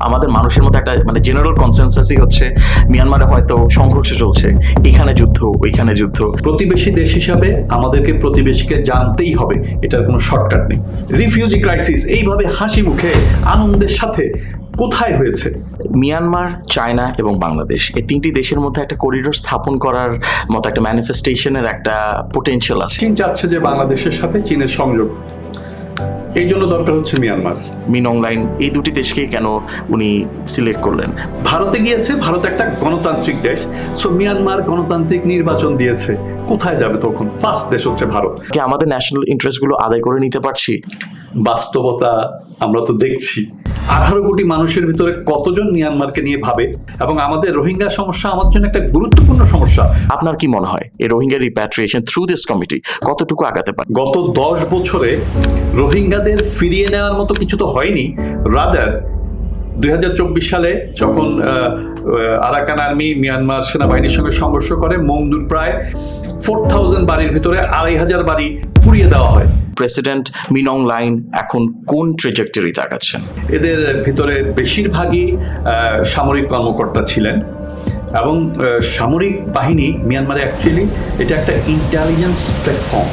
আমাদের মানুষের মধ্যে একটা মানে জেনারেল কনসেনসাসই হচ্ছে মিয়ানমারে হয়তো সংঘর্ষ চলছে, এখানে যুদ্ধ ওইখানে যুদ্ধ। প্রতিবেশী দেশ হিসাবে আমাদেরকে প্রতিবেশীকে জানতেই হবে, এটার কোনো শর্টকাট নেই। রিফিউজি ক্রাইসিস এইভাবে হাসি মুখে আনন্দের সাথে কোথায় হয়েছে? মিয়ানমার, চায়না এবং বাংলাদেশ এই তিনটি দেশের মধ্যে একটা করিডোর স্থাপন করার মতো একটা ম্যানিফেস্টেশনের একটা পোটেনশিয়াল আছে। চীন চাচ্ছে যে বাংলাদেশের সাথে চীনের সংযোগ, এই জন্য দরকার হচ্ছে মিয়ানমার। মিন অনলাইন এই দুটি দেশকেই কেন উনি সিলেক্ট করলেন? ভারতে গিয়েছে, ভারত একটা গণতান্ত্রিক দেশ, সো মিয়ানমার গণতান্ত্রিক নির্বাচন দিয়েছে, কোথায় যাবে তখন? ফার্স্ট দেশ হচ্ছে ভারত। কি আমাদের ন্যাশনাল ইন্টারেস্টগুলো আদায় করে নিতে পারছি? বাস্তবতা আমরা তো দেখছি, 18 কোটি মানুষের ভিতরে কতজন মিয়ানমারকে নিয়ে ভাবে, এবং আমাদের রোহিঙ্গা সমস্যা আমার জন্য একটা গুরুত্বপূর্ণ সমস্যা। আপনার কি মনে হয় এই Rohingya repatriation through this committee কতটুকু আগাতে পারে? গত 10 বছরে রোহিঙ্গাদের ফিরিয়ে নেওয়ার মতো কিছু তো হয়নি, রাদার 2024 সালে যখন আরাকান আর্মি মিয়ানমার সেনাবাহিনীর সঙ্গে সংঘর্ষ করে, মংদুর প্রায় 4000 বাড়ির ভিতরে 2500 বাড়ি পুড়িয়ে দেওয়া হয়। প্রেসিডেন্ট মিন অনলাইন এখন কোন ট্রেজেক্টরিতে আগাচ্ছেন? এদের ভিতরে বেশিরভাগই সামরিক কর্মকর্তা ছিলেন, এবং সামরিক বাহিনী মিয়ানমারে অ্যাকচুয়ালি এটা একটা ইন্টেলিজেন্স প্ল্যাটফর্ম।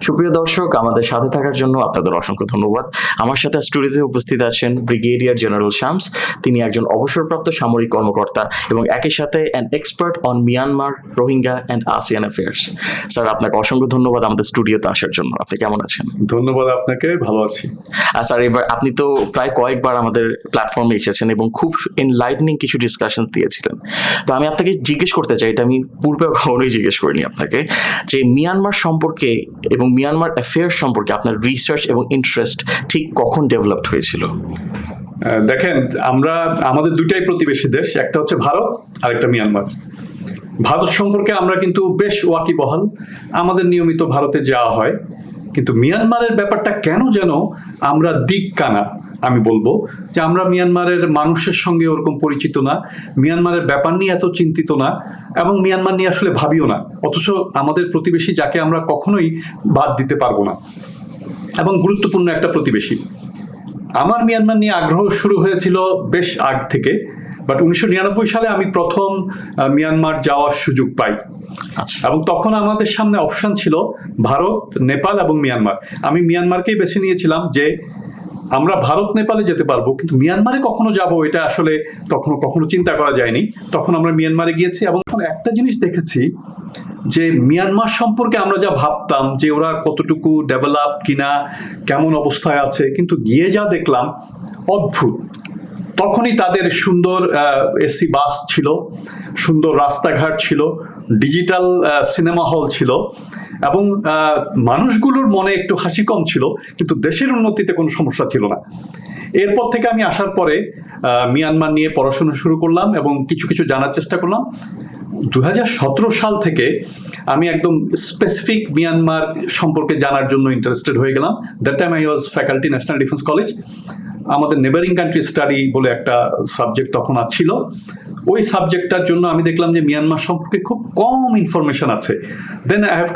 সুপ্রিয় দর্শক, আমাদের সাথে থাকার জন্য আপনাদের অসংখ্য ধন্যবাদ। আমার সাথে স্টুডিওতে উপস্থিত আছেন ব্রিগেডিয়ার জেনারেল শামস। তিনি একজন অবসরপ্রাপ্ত সামরিক কর্মকর্তা এবং একই সাথে an expert on Myanmar, Rohingya and ASEAN affairs. Sir, আপনাকে অসংখ্য ধন্যবাদ আমাদের স্টুডিওতে আসার জন্য। আপনি কেমন আছেন? ধন্যবাদ আপনাকে, ভালো আছি। স্যার, এবার আপনি তো প্রায় কয়েকবার আমাদের প্ল্যাটফর্মে এসেছেন এবং খুব এনলাইটনিং কিছু ডিসকাশন দিয়েছিলেন। তো আমি আপনাকে জিজ্ঞেস করতে চাই, এটা আমি পূর্বে কখনোই জিজ্ঞেস করিনি আপনাকে, যে মিয়ানমার সম্পর্কে এবং মিয়ানমার অ্যাফেয়ার্স সম্পর্কে আপনার রিসার্চ এবং ইন্টারেস্ট ঠিক কখন ডেভেলপড হয়েছিল? দেখেন, আমাদের দুটাই প্রতিবেশী দেশ, একটা হচ্ছে ভারত আর একটা মিয়ানমার। ভারত সম্পর্কে আমরা কিন্তু বেশ ওয়াকিবহাল, আমাদের নিয়মিত ভারতে যাওয়া হয়, কিন্তু মিয়ানমারের ব্যাপারটা কেন যেন আমরা দিক কানা। আমি বলবো যে আমরা মিয়ানমারের মানুষের সঙ্গে ওরকম পরিচিত না, মিয়ানমারের ব্যাপার নিয়ে এত চিন্তিত না, এবং মিয়ানমার নিয়ে আসলে ভাবিও না, অথচ আমাদের প্রতিবেশী যাকে আমরা কখনোই বাদ দিতে পারবো না, এবং গুরুত্বপূর্ণ একটা প্রতিবেশী। আমার মিয়ানমার নিয়ে আগ্রহ শুরু হয়েছিল বেশ আগ থেকে, বাট 1999 সালে আমি প্রথম মিয়ানমার যাওয়ার সুযোগ পাই, এবং তখন আমাদের সামনে অপশন ছিল ভারত, নেপাল এবং মিয়ানমার। আমি মিয়ানমারকেই বেছে নিয়েছিলাম যে আমরা ভারত নেপালে যেতে পারবো, কিন্তু মিয়ানমারে কখনো যাব এটা আসলে কখনো চিন্তা করা যায়নি। তখন আমরা মিয়ানমারে গিয়েছি, এবং তখন একটা জিনিস দেখেছি যে মিয়ানমার সম্পর্কে আমরা যা ভাবতাম যে ওরা কতটুকু ডেভেলপ কিনা, কেমন অবস্থায় আছে, কিন্তু গিয়ে যা দেখলাম অদ্ভুত। তখনই তাদের সুন্দর এসি বাস ছিল, সুন্দর রাস্তাঘাট ছিল, ডিজিটাল সিনেমা হল ছিল, এবং মানুষগুলোর মনে একটু হাসি কম ছিল, কিন্তু দেশের উন্নতিতে কোনো সমস্যা ছিল না। এরপর থেকে আমি আসার পরে মিয়ানমার নিয়ে পড়াশোনা শুরু করলাম এবং কিছু কিছু জানার চেষ্টা করলাম। 2017 সাল থেকে আমি একদম স্পেসিফিক মিয়ানমার সম্পর্কে জানার জন্য ইন্টারেস্টেড হয়ে গেলাম। That time I was faculty, national defence college. আমাদের নেবারিং কান্ট্রি স্টাডি বলে একটা সাবজেক্ট তখন ছিল। ওই সাবজেক্টটার জন্য আমি দেখলাম যে মিয়ানমার সম্পর্কে খুব কম ইনফরমেশন আছে। Then I have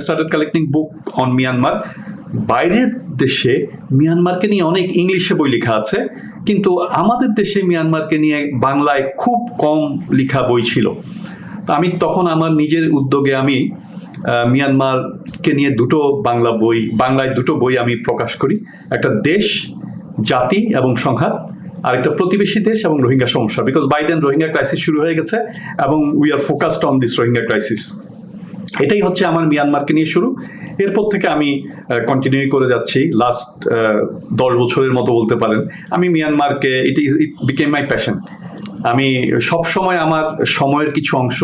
started collecting book on Myanmar. বাইরের দেশে মিয়ানমারকে নিয়ে অনেক ইংলিশে বই লেখা আছে, কিন্তু আমাদের দেশে মিয়ানমারকে নিয়ে বাংলায় খুব কম লেখা বই ছিল। আমি তখন আমার নিজের উদ্যোগে আমি মিয়ানমারকে নিয়ে বাংলায় দুটো বই আমি প্রকাশ করি। একটা দেশ, জাতি এবং সংঘাত, আর একটা প্রতিবেশী দেশ এবং রোহিঙ্গা সমস্যা, because by then Rohingya crisis শুরু হয়ে গেছে এবং we are focused on this Rohingya crisis. এটাই হচ্ছে আমার মিয়ানমারকে নিয়ে শুরু। এরপর থেকে আমি কন্টিনিউ করে যাচ্ছি লাস্ট 10 বছরের মতো বলতে পারেন। আমি মিয়ানমারকে ইট বিকেম মাই প্যাশন। আমি সব সময় আমার সময়ের কিছু অংশ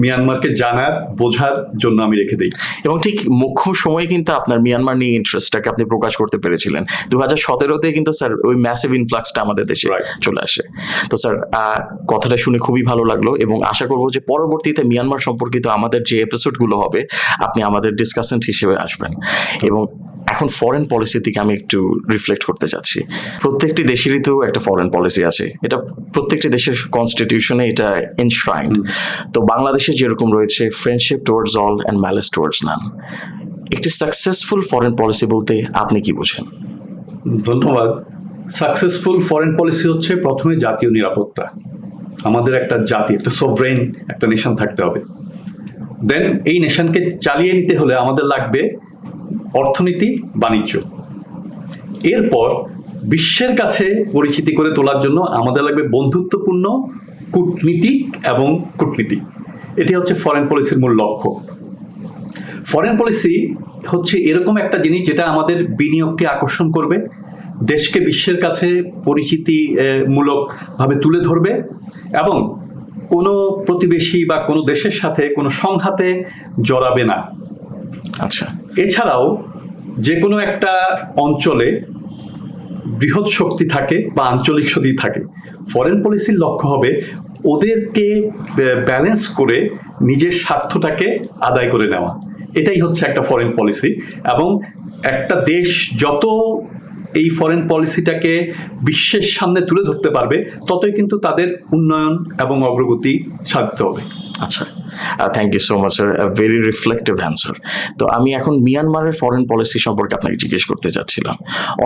মিয়ানমারকে জানার বোঝার জন্য আমি রেখে দিই। এবং ঠিক মুখ্য সময়ে কিন্তু আপনার মিয়ানমার নিয়ে ইন্টারেস্টটাকে আপনি প্রকাশ করতে পেরেছিলেন। 2017-তে কিন্তু স্যার ওই ম্যাসিভ ইনফ্লাক্সটা আমাদের দেশে চলে আসে। তো স্যার কথাটা শুনে খুবই ভালো লাগলো এবং আশা করবো যে পরবর্তীতে মিয়ানমার সম্পর্কিত আমাদের যে এপিসোডগুলো হবে আপনি আমাদের ডিসকাসেন্ট হিসেবে আসবেন। এবং এখন ফরেন পলিসির দিকে আমি একটু রিফ্লেক্ট করতে চাচ্ছি। প্রত্যেকটি দেশেরই তো একটা ফরেন পলিসি আছে, এটা প্রত্যেকটি দেশের কনস্টিটিউশনে এটা এনশ্রাইন্ড। তো বাংলাদেশে যেরকম রয়েছে friendship towards all and malice towards none, একটি সাকসেসফুল ফরেন পলিসি বলতে আপনি কি বোঝেন? ধন্যবাদ। সাকসেসফুল ফরেন পলিসি হচ্ছে প্রথমে জাতীয় নিরাপত্তা। আমাদের একটা জাতি, একটা সভরেন একটা নেশন থাকতে হবে। দেন এই নেশনকে চালিয়ে নিতে হলে আমাদের লাগবে অর্থনীতি, বাণিজ্য। এরপর বিশ্বের কাছে পরিচিতি করে তোলার জন্য আমাদের লাগবে বন্ধুত্বপূর্ণ কূটনীতিক এবং কূটনীতি। এটি হচ্ছে ফরেন পলিসির মূল লক্ষ্য। ফরেন পলিসি হচ্ছে এরকম একটা জিনিস যেটা আমাদের বিনিয়োগকে আকর্ষণ করবে, দেশকে বিশ্বের কাছে পরিচিতি মূলকভাবে তুলে ধরবে এবং কোনো প্রতিবেশী বা কোনো দেশের সাথে কোনো সংঘাতে জড়াবে না। আচ্ছা, এছাড়াও যে কোনো একটা অঞ্চলে বৃহৎ শক্তি থাকে বা আঞ্চলিক শক্তি থাকে, ফরেন পলিসির লক্ষ্য হবে ওদেরকে ব্যালেন্স করে নিজের স্বার্থটাকে আদায় করে নেওয়া। এটাই হচ্ছে একটা ফরেন পলিসি। এবং একটা দেশ যত এই ফরেন পলিসিটাকে বিশ্বের সামনে তুলে ধরতে পারবে ততই কিন্তু তাদের উন্নয়ন এবং অগ্রগতি সাধিত হবে। আচ্ছা, thank you so much sir, very reflective answer. তো আমি এখন মিয়ানমারের ফরেন পলিসি সম্পর্কে আপনাকে জিজ্ঞেস করতে চাচ্ছিলাম।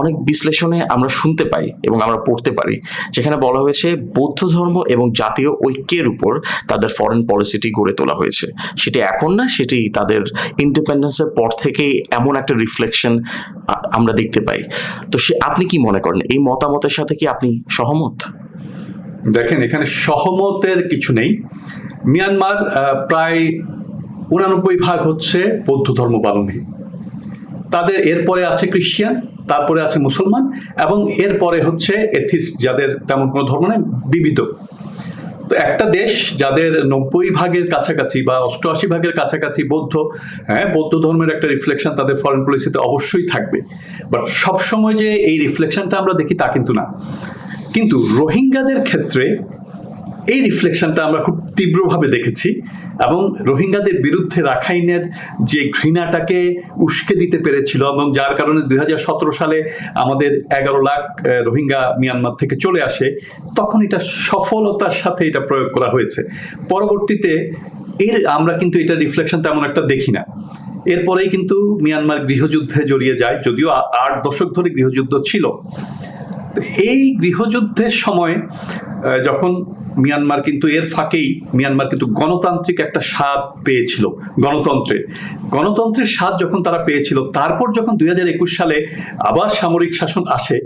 অনেক বিশ্লেষণে আমরা শুনতে পাই এবং আমরা পড়তে পারি যেখানে বলা হয়েছে বৌদ্ধ ধর্ম এবং জাতীয় ঐক্যের উপর তাদের ফরেন পলিসিটি গড়ে তোলা হয়েছে। সেটি এখন না, সেটি তাদের ইন্ডিপেন্ডেন্সের পর থেকেই এমন একটা রিফ্লেকশন আমরা দেখতে পাই। তো আপনি কি মনে করেন, এই মতামতের সাথে কি আপনি সহমত? দেখেন, এখানে সহমতের কিছু নেই। মিয়ানমার প্রায় 89% হচ্ছে বৌদ্ধ ধর্মাবলম্বী। তাদের এরপরে আছে খ্রিস্টান, তারপরে আছে মুসলমান এবং এরপরে হচ্ছে এথিস্ট, যাদের তেমন কোনো ধর্ম নেই, বিবিধ। তো একটা দেশ যাদের 90% কাছাকাছি বা 88% কাছাকাছি বৌদ্ধ, হ্যাঁ, বৌদ্ধ ধর্মের একটা রিফ্লেকশন তাদের ফরেন পলিসিতে অবশ্যই থাকবে। বাট সবসময় যে এই রিফ্লেকশনটা আমরা দেখি তা কিন্তু না। কিন্তু রোহিঙ্গাদের ক্ষেত্রে এই রিফ্লেকশনটা আমরা খুব তীব্রভাবে দেখেছি এবং রোহিঙ্গাদের বিরুদ্ধে রাখাইনের যে ঘৃণাটাকে উস্কে দিতে পেরেছিল এবং যার কারণে 2017 সালে আমাদের 11 লাখ রোহিঙ্গা মিয়ানমার থেকে চলে আসে, তখন এটা সফলতার সাথে এটা প্রয়োগ করা হয়েছে। পরবর্তীতে আমরা কিন্তু এটা রিফ্লেকশন তেমন একটা দেখি না। এরপরেই কিন্তু মিয়ানমার গৃহযুদ্ধে জড়িয়ে যায়, যদিও 8 দশক ধরে গৃহযুদ্ধ ছিল। এই গৃহযুদ্ধের সময় যখন মিয়ানমার কিন্তু এর ফাঁকেই মিয়ানমার কিন্তু গণতান্ত্রিক একটা স্বাদ পেয়েছিল, গণতন্ত্রের স্বাদ যখন তারা পেয়েছিল, তারপর যখন 2021 সালে আবার সামরিক শাসন আসে,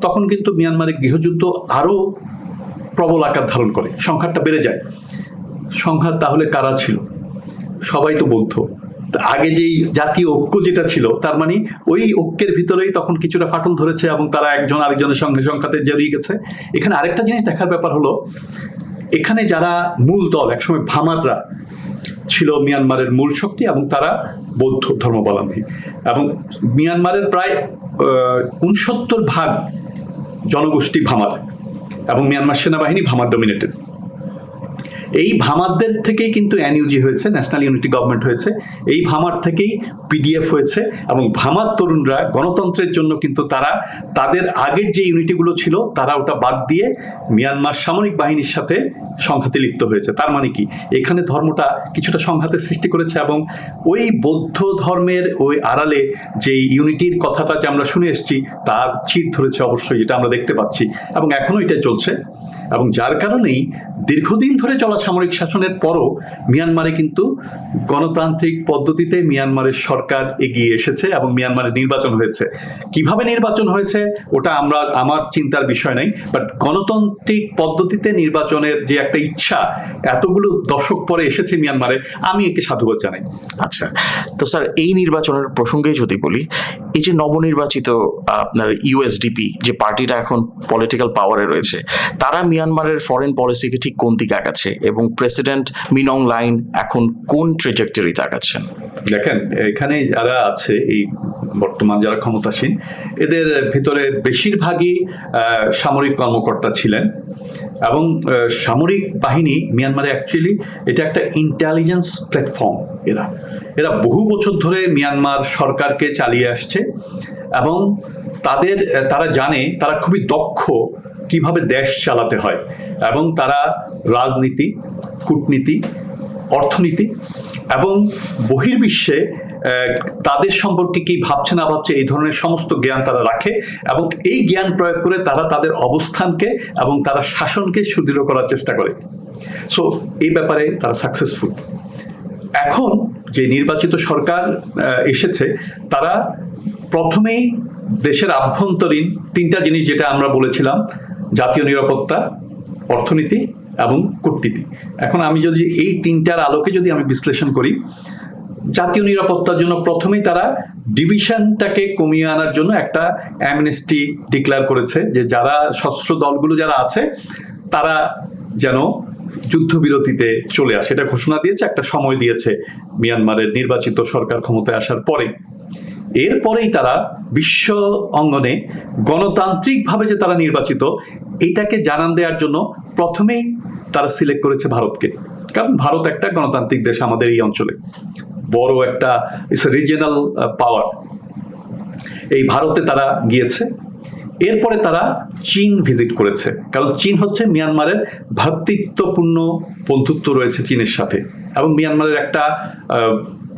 তখন কিন্তু মিয়ানমারের গৃহযুদ্ধ আরো প্রবল আকার ধারণ করে, সংখ্যাটা বেড়ে যায়। সংখ্যা তাহলে কারা ছিল? সবাই তো বৌদ্ধ। আগে যেই জাতীয় ঐক্য যেটা ছিল, তার মানে ওই ঐক্যের ভিতরেই তখন কিছুটা ফাটল ধরেছে এবং তারা একজন আরেকজনের সঙ্গে সংঘাতে জড়িয়ে গেছে। এখানে আরেকটা জিনিস দেখার ব্যাপার হলো, এখানে যারা মূল দল, একসময় ভামাররা ছিল মিয়ানমারের মূল শক্তি এবং তারা বৌদ্ধ ধর্মাবলম্বী এবং মিয়ানমারের প্রায় 69% জনগোষ্ঠী ভামার এবং মিয়ানমার সেনাবাহিনী ভামার ডমিনেটেড। এই ভামারদের থেকেই কিন্তু এনইউজি হয়েছে, ন্যাশনাল ইউনিটি গভর্নমেন্ট হয়েছে। এই ভামার থেকেই পিডিএফ হয়েছে এবং ভামার তরুণরা গণতন্ত্রের জন্য কিন্তু তারা তাদের আগের যে ইউনিটিগুলো ছিল তারা ওটা বাদ দিয়ে মিয়ানমার সামরিক বাহিনীর সাথে সংঘাতে লিপ্ত হয়েছে। তার মানে কি, এখানে ধর্মটা কিছুটা সংঘাতের সৃষ্টি করেছে এবং ওই বৌদ্ধ ধর্মের ওই আড়ালে যে ইউনিটির কথাটা যে আমরা শুনে এসেছি তার চির ধরেছে অবশ্যই, যেটা আমরা দেখতে পাচ্ছি এবং এখনো এটা চলছে। এবং যার কারণেই দীর্ঘদিন ধরে চলা সামরিক শাসনের পরও মিয়ানমারে কিন্তু গণতান্ত্রিক পদ্ধতিতে মিয়ানমারের সরকার এগিয়ে এসেছে এবং মিয়ানমারে নির্বাচন হয়েছে। কিভাবে নির্বাচন হয়েছে ওটা আমার চিন্তার বিষয় নাই, বাট গণতান্ত্রিক পদ্ধতিতে নির্বাচনের যে একটা ইচ্ছা এতগুলো দশক পরে এসেছে মিয়ানমারে, আমি একে সাধুবাদ জানাই। আচ্ছা, তো স্যার এই নির্বাচনের প্রসঙ্গে যদি বলি, এই যে নবনির্বাচিত আপনার ইউএসডিপি যে পার্টিটা এখন পলিটিক্যাল পাওয়ারে রয়েছে, তারা মিয়ানমারের ফরেন পলিসিকে ঠিক কোন দিকে আগাচ্ছে এবং প্রেসিডেন্ট মিন অং লাইন এখন কোন ট্রেজেক্টরিতে আগাচ্ছেন? দেখেন, এখানে যারা আছে এই বর্তমান যারা ক্ষমতাসীন, এদের ভিতরে বেশিরভাগই সামরিক কর্মকর্তা ছিলেন এবং সামরিক বাহিনী মিয়ানমারে অ্যাকচুয়ালি এটা একটা ইন্টেলিজেন্স প্ল্যাটফর্ম। এরা বহু বছর ধরে মিয়ানমার সরকারকে চালিয়ে আসছে এবং তারা জানে, তারা খুবই দক্ষ কিভাবে দেশ চালাতে হয় এবং তারা রাজনীতি, কূটনীতি, অর্থনীতি এবং বহির্বিশ্বে তাদের সম্পর্কে কি ভাবছে না ভাবছে এই ধরনের সমস্ত জ্ঞান তারা রাখে এবং এই জ্ঞান প্রয়োগ করে তারা তাদের অবস্থানকে এবং তারা শাসনকে সুদৃঢ় করার চেষ্টা করে। সো এই ব্যাপারে তারা সাকসেসফুল। এখন যে নির্বাচিত সরকার এসেছে, তারা প্রথমেই দেশের আভ্যন্তরীণ তিনটা জিনিস যেটা আমরা বলেছিলাম, জাতীয় নিরাপত্তা, অর্থনীতি এবং কূটনীতি। এখন আমি যদি এই তিনটার আলোকে যদি আমি বিশ্লেষণ করি, জাতীয় নিরাপত্তার জন্য প্রথমেই তারা ডিভিশনটাকে কমিয়ে আনার জন্য একটা অ্যামনেস্টি ডিক্লেয়ার করেছে, যে যারা সশস্ত্র দলগুলো যারা আছে তারা যেন যুদ্ধবিরতিতে চলে আসে, এটা ঘোষণা দিয়েছে, একটা সময় দিয়েছে মিয়ানমারের নির্বাচিত সরকার ক্ষমতায় আসার পরে। এরপরেই তারা বিশ্ব অঙ্গনে গণতান্ত্রিকভাবে যে তারা নির্বাচিত, এটাকে জানান দেওয়ার জন্য প্রথমেই তারা সিলেক্ট করেছে ভারতকে, কারণ ভারত একটা গণতান্ত্রিক দেশ আমাদের এই অঞ্চলে, বড় একটা রিজিয়নাল পাওয়ার। এই ভারতে তারা গিয়েছে। এরপরে তারা চীন ভিজিট করেছে, কারণ চীন হচ্ছে মিয়ানমারের ভ্রাতৃত্বপূর্ণ বন্ধুত্ব রয়েছে চীনের সাথে এবং মিয়ানমারের একটা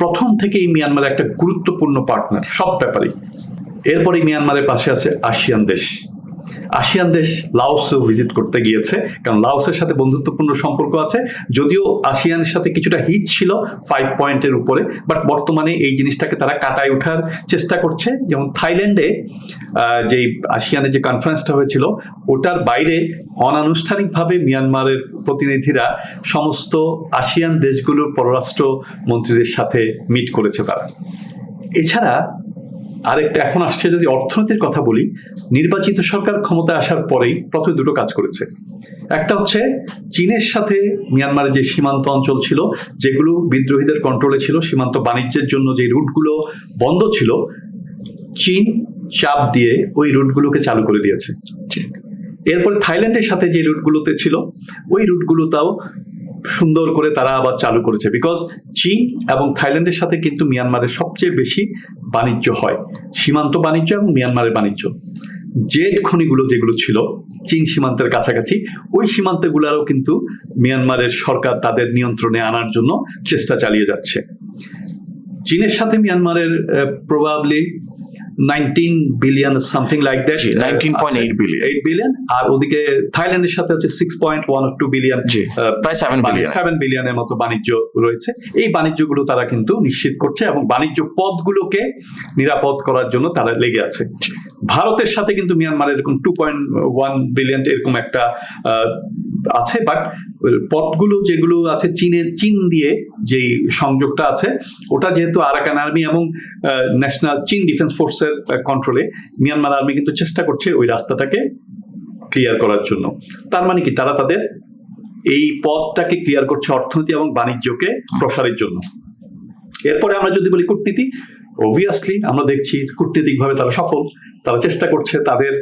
প্রথম থেকেই মিয়ানমারের একটা গুরুত্বপূর্ণ পার্টনার সব ব্যাপারেই। এরপরে মিয়ানমারের পাশে আছে আসিয়ান দেশ। আসিয়ান দেশ লাওসও ভিজিট করতে গিয়েছে, কারণ লাওসের সাথে বন্ধুত্বপূর্ণ সম্পর্ক আছে, যদিও আসিয়ানের সাথে কিছুটা হিট ছিল 5 পয়েন্টের উপরে, বাট বর্তমানে এই জিনিসটাকে তারা কাটায় ওঠার চেষ্টা করছে। যেমন থাইল্যান্ডে যে আসিয়ানের যে কনফারেন্সটা হয়েছিল, ওটার বাইরে অনানুষ্ঠানিকভাবে মিয়ানমারের প্রতিনিধিরা সমস্ত আসিয়ান দেশগুলোর পররাষ্ট্র মন্ত্রীদের সাথে মিট করেছে তারা। এছাড়া আরেকটা এখন আসছে, যদি অর্থনীতির কথা বলি, নির্বাচিত সরকার ক্ষমতায় আসার পরেই প্রথমে দুটো কাজ করেছে। একটা হচ্ছে চীনের সাথে মিয়ানমারের যে সীমান্ত অঞ্চল ছিল, যেগুলো বিদ্রোহীদের কন্ট্রোলে ছিল, সীমান্ত বাণিজ্যের জন্য যে রুটগুলো বন্ধ ছিল, চীন চাপ দিয়ে ওই রুটগুলোকে চালু করে দিয়েছে। এরপরে থাইল্যান্ডের সাথে যে রুটগুলোতে ছিল, ওই রুটগুলোটাও সুন্দর করে তারা আবার চালু করেছে, বিকজ চীন এবং থাইল্যান্ডের সাথে কিন্তু মিয়ানমারের সবচেয়ে বেশি বাণিজ্য হয়, সীমান্ত বাণিজ্য এবং মিয়ানমারের বাণিজ্য। জেড খনিগুলো যেগুলো ছিল চীন সীমান্তের কাছাকাছি, ওই সীমান্তগুলোরও কিন্তু মিয়ানমারের সরকার তাদের নিয়ন্ত্রণে আনার জন্য চেষ্টা চালিয়ে যাচ্ছে। চীনের সাথে মিয়ানমারের probably 19 billion something like that, 19.8 billion, আর ওদিকে থাইল্যান্ডের সাথে হচ্ছে 6.1 or 2 বিলিয়ন, প্রায় 7 বিলিয়নের মতো বাণিজ্য রয়েছে। এই বাণিজ্যগুলো তারা কিন্তু নিশ্চিত করছে এবং বাণিজ্য পথগুলোকে নিরাপদ করার জন্য তারা লেগে আছে। ভারতের সাথে কিন্তু মিয়ানমারের এরকম 2.1 বিলিয়ন এরকম একটা আছে, বাট পথগুলো যেগুলো আছে চীন দিয়ে যে সংযোগটা আছে, ওটা যেহেতু আরাকান আর্মি এবং ন্যাশনাল চীন ডিফেন্স ফোর্সের কন্ট্রোলে, মিয়ানমার আর্মি কিন্তু চেষ্টা করছে ওই রাস্তাটাকে ক্লিয়ার করার জন্য। তার মানে কি, তারা তাদের এই পথটাকে ক্লিয়ার করছে অর্থনীতি এবং বাণিজ্যকে প্রসারের জন্য। এরপরে আমরা যদি বলি কূটনীতি, অবভিয়াসলি আমরা দেখছি কূটনীতিকভাবে তারা সফল। তারা চেষ্টা করছে তাদের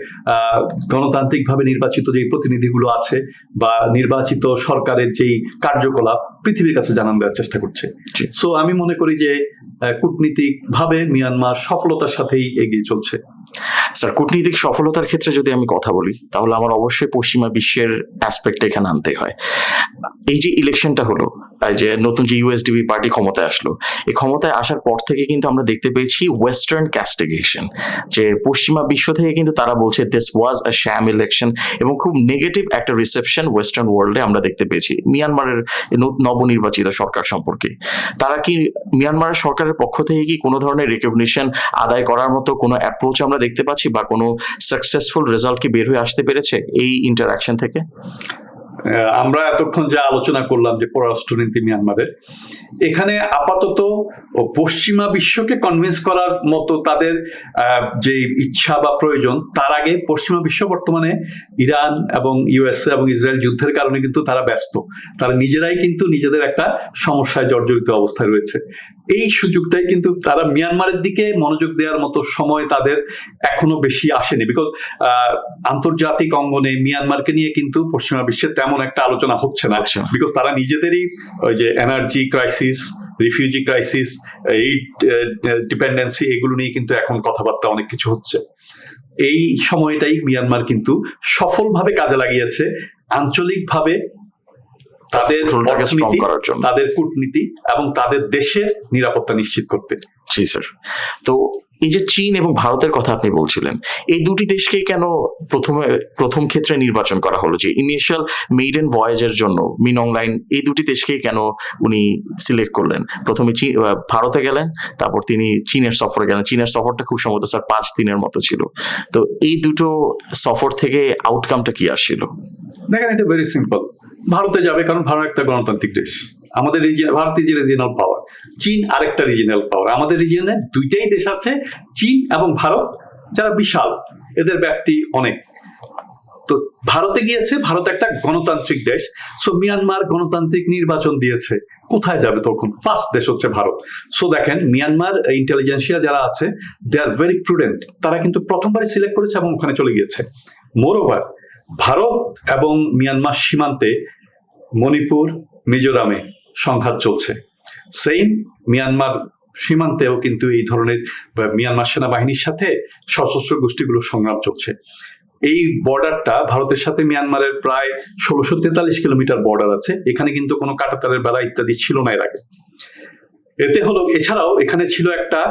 গণতান্ত্রিকভাবে নির্বাচিত যে প্রতিনিধিগুলো আছে বা নির্বাচিত সরকারের যেই কার্যকলাপ পৃথিবীর কাছে জানান দেওয়ার চেষ্টা করছে। সো আমি মনে করি যে কূটনীতিকভাবে মিয়ানমার সফলতার সাথেই এগিয়ে চলছে। স্যার, কূটনীতিক সফলতার ক্ষেত্রে যদি আমি কথা বলি, তাহলে আমার অবশ্যই পশ্চিমা বিশ্বের অ্যাসপেক্ট এখানে আনতে হয়। এই যে ইলেকশনটা হলো, এই যে নতুন যে ইউএসডিপি পার্টি ক্ষমতায় আসলো, এই ক্ষমতায় আসার পর থেকে কিন্তু আমরা দেখতে পেয়েছি ওয়েস্টার্ন ক্যাস্টিগেশন, যে পশ্চিমা বিশ্ব থেকে কিন্তু তারা বলছে this was a Shyam election, এবং খুব নেগেটিভ একটা রিসেপশন ওয়েস্টার্ন ওয়ার্ল্ডে আমরা দেখতে পেয়েছি মিয়ানমারের নবনির্বাচিত সরকার সম্পর্কে। তারা কি মিয়ানমারের সরকারের পক্ষ থেকে কি কোনো ধরনের রেকগনিশন আদায় করার মতো কোনো অ্যাপ্রোচ আমরা দেখতে পাচ্ছি, বা কোনো সাকসেসফুল রেজাল্ট কি বের হয়ে আসতে পেরেছে এই ইন্টারাকশন থেকে? আমরা এতক্ষণ যে আলোচনা করলাম যে পররাষ্ট্রনীতি মিয়ানমারের, এখানে আপাতত পশ্চিমা বিশ্বকে কনভিন্স করার মতো তাদের যে ইচ্ছা বা প্রয়োজন, তার আগে পশ্চিমা বিশ্ব বর্তমানে ইরান এবং ইউএসএ এবং ইসরায়েল যুদ্ধের কারণে কিন্তু তারা ব্যস্ত, তারা নিজেরাই কিন্তু নিজেদের একটা সমস্যায় জর্জরিত অবস্থায় রয়েছে। এই সুযোগটাই কিন্তু তারা মিয়ানমারের দিকে মনোযোগ দেওয়ার মতো সময় তাদের এখনো বেশি আসেনি, বিকজ আন্তর্জাতিক অঙ্গনে মিয়ানমারকে নিয়ে কিন্তু পশ্চিমা বিশ্বে তেমন একটা আলোচনা হচ্ছে না, বিকজ তারা নিজেদেরই ওই যে এনার্জি ক্রাইসিস, রিফিউজি ক্রাইসিস, এই ডিপেন্ডেন্সি, এগুলো নিয়ে কিন্তু এখন কথাবার্তা অনেক কিছু হচ্ছে। এই সময়টাই মিয়ানমার কিন্তু সফলভাবে কাজে লাগিয়েছে আঞ্চলিকভাবে তাদের অর্থনীতি, তাদের কূটনীতি এবং তাদের দেশের নিরাপত্তা নিশ্চিত করতে। জি স্যার। তো এই যে চীন এবং ভারতের কথা আপনি বলছিলেন, এই দুটি দেশকে কেন প্রথম ক্ষেত্রে নির্বাচন করা হলো, যে ইনিশিয়াল মেইডেন ভয়েজের জন্য মিন অং লাইন, এই দুটি দেশকেই কেন উনি সিলেক্ট করলেন? প্রথমে ভারতে গেলেন, তারপর তিনি চীনের সফরে গেলেন। চীনের সফরটা খুব সম্ভবত স্যার 5 দিনের মতো ছিল। তো এই দুটো সফর থেকে আউটকামটা কি আসছিল? দেখেন, এটা ভেরি সিম্পল। ভারতে যাবে কারণ ভারত একটা গণতান্ত্রিক দেশ, আমাদের ভারত ইজ রিজিয়নাল পাওয়ার, চীন আরেকটা রিজিয়নাল পাওয়ার। আমাদের রিজিয়নে দুইটাই দেশ আছে, চীন এবং ভারত, যারা বিশাল, এদের ব্যাপ্তি অনেক। তো ভারতে গিয়েছে, ভারত একটা গণতান্ত্রিক দেশ, সো মিয়ানমার গণতান্ত্রিক নির্বাচন দিয়েছে, কোথায় যাবে তখন? ফার্স্ট দেশ হচ্ছে ভারত। সো দেখেন, মিয়ানমার ইন্টেলিজেন্সিয়া যারা আছে, দে আর ভেরি প্রুডেন্ট, তারা কিন্তু প্রথমবারই সিলেক্ট করেছে এবং ওখানে চলে গিয়েছে। মোরওভার, ভারত এবং মিয়ানমার সীমান্তে মণিপুর, মিজোরামে সংঘাত চলছে। সেম মিয়ানমার সীমান্তেও কিন্তু এই ধরনের মিয়ানমার সেনাবাহিনীর সাথে সশস্ত্র গোষ্ঠীগুলো সংগ্রাম চলছে। এই বর্ডারটা ভারতের সাথে মিয়ানমারের প্রায় 1643 কিলোমিটার বর্ডার আছে। এখানে কিন্তু কোনো কাঁটাতারের বেড়া ইত্যাদি ছিল না এর আগে। এতে হলো, এছাড়াও এখানে ছিল একটা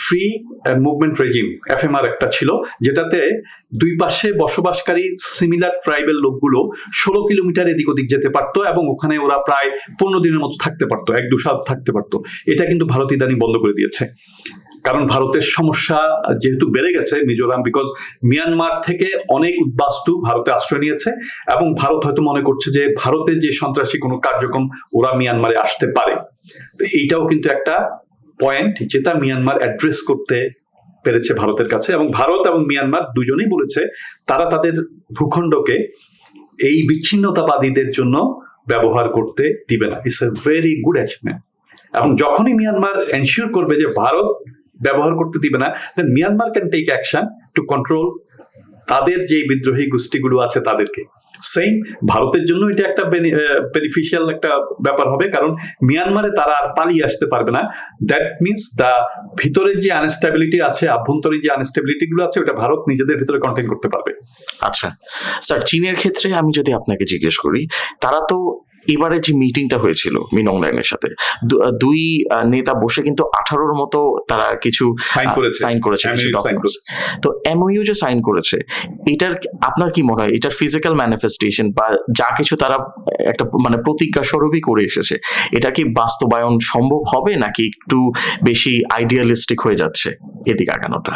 ফ্রি মুভমেন্ট রেজিম, এফএমআর একটা ছিল, যেটাতে দুই পাশে বসবাসকারী সিমিলার ট্রাইবেল লোকগুলো 16 কিলোমিটার এদিক ওদিক যেতে পারতো এবং ওখানে ওরা প্রায় 15 দিনের মতো থাকতে পারতো, 1-2 সাল থাকতে পারতো। এটা কিন্তু ভারত ইদানিং বন্ধ করে দিয়েছে, কারণ ভারতের সমস্যা যেহেতু বেড়ে গেছে মিজোরাম, বিকজ মিয়ানমার থেকে অনেক উদ্বাস্তু ভারতে আশ্রয় নিয়েছে এবং ভারত হয়তো মনে করছে যে ভারতের যে সন্ত্রাসী কোনো কার্যক্রম ওরা মিয়ানমারে আসতে পারে। তো এইটাও কিন্তু একটা পয়েন্ট যেটা মিয়ানমার অ্যাড্রেস করতে পেরেছে ভারতের কাছে, এবং ভারত এবং মিয়ানমার দুজনেই বলেছে তারা তাদের ভূখণ্ডকে এই বিচ্ছিন্নতাবাদীদের জন্য ব্যবহার করতে দিবে না। It's a very good achievement. এবং যখনই মিয়ানমার এনশিওর করবে যে ভারত ব্যবহার করতে দিবে না, then Myanmar can take action to control তাদের যে বিদ্রোহী গোষ্ঠীগুলো আছে তাদেরকে। সেম ভারতের জন্য এটা একটা বেনিফিশিয়াল একটা ব্যাপার হবে, কারণ মিয়ানমারে তারা আর পালিয়ে আসতে পারবে না। দ্যাট মিনস দা ভিতরের যে আনস্টেবিলিটি আছে, আভ্যন্তরীণ যে আনস্টেবিলিটি গুলো আছে, ওটা ভারত নিজেদের ভিতরে কন্টেইন করতে পারবে। আচ্ছা স্যার, চীনের ক্ষেত্রে আমি যদি আপনাকে জিজ্ঞেস করি, তারা তো এবারে যে মিটিংটা হয়েছিল মিন অং লাইনের সাথে, দুই নেতা বসে কিন্তু 18-র মতো তারা কিছু সাইন করেছে কিছু ডকুমেন্টস। তো এমওইউ যে সাইন করেছে, এটার আপনার কি মনে হয় এটার ফিজিক্যাল ম্যানিফেস্টেশন বা যা কিছু তারা একটা মানে প্রতিজ্ঞা স্বরূপই করে এসেছে, এটা কি বাস্তবায়ন সম্ভব হবে নাকি একটু বেশি আইডিয়ালিস্টিক হয়ে যাচ্ছে এদিকে আগানোটা?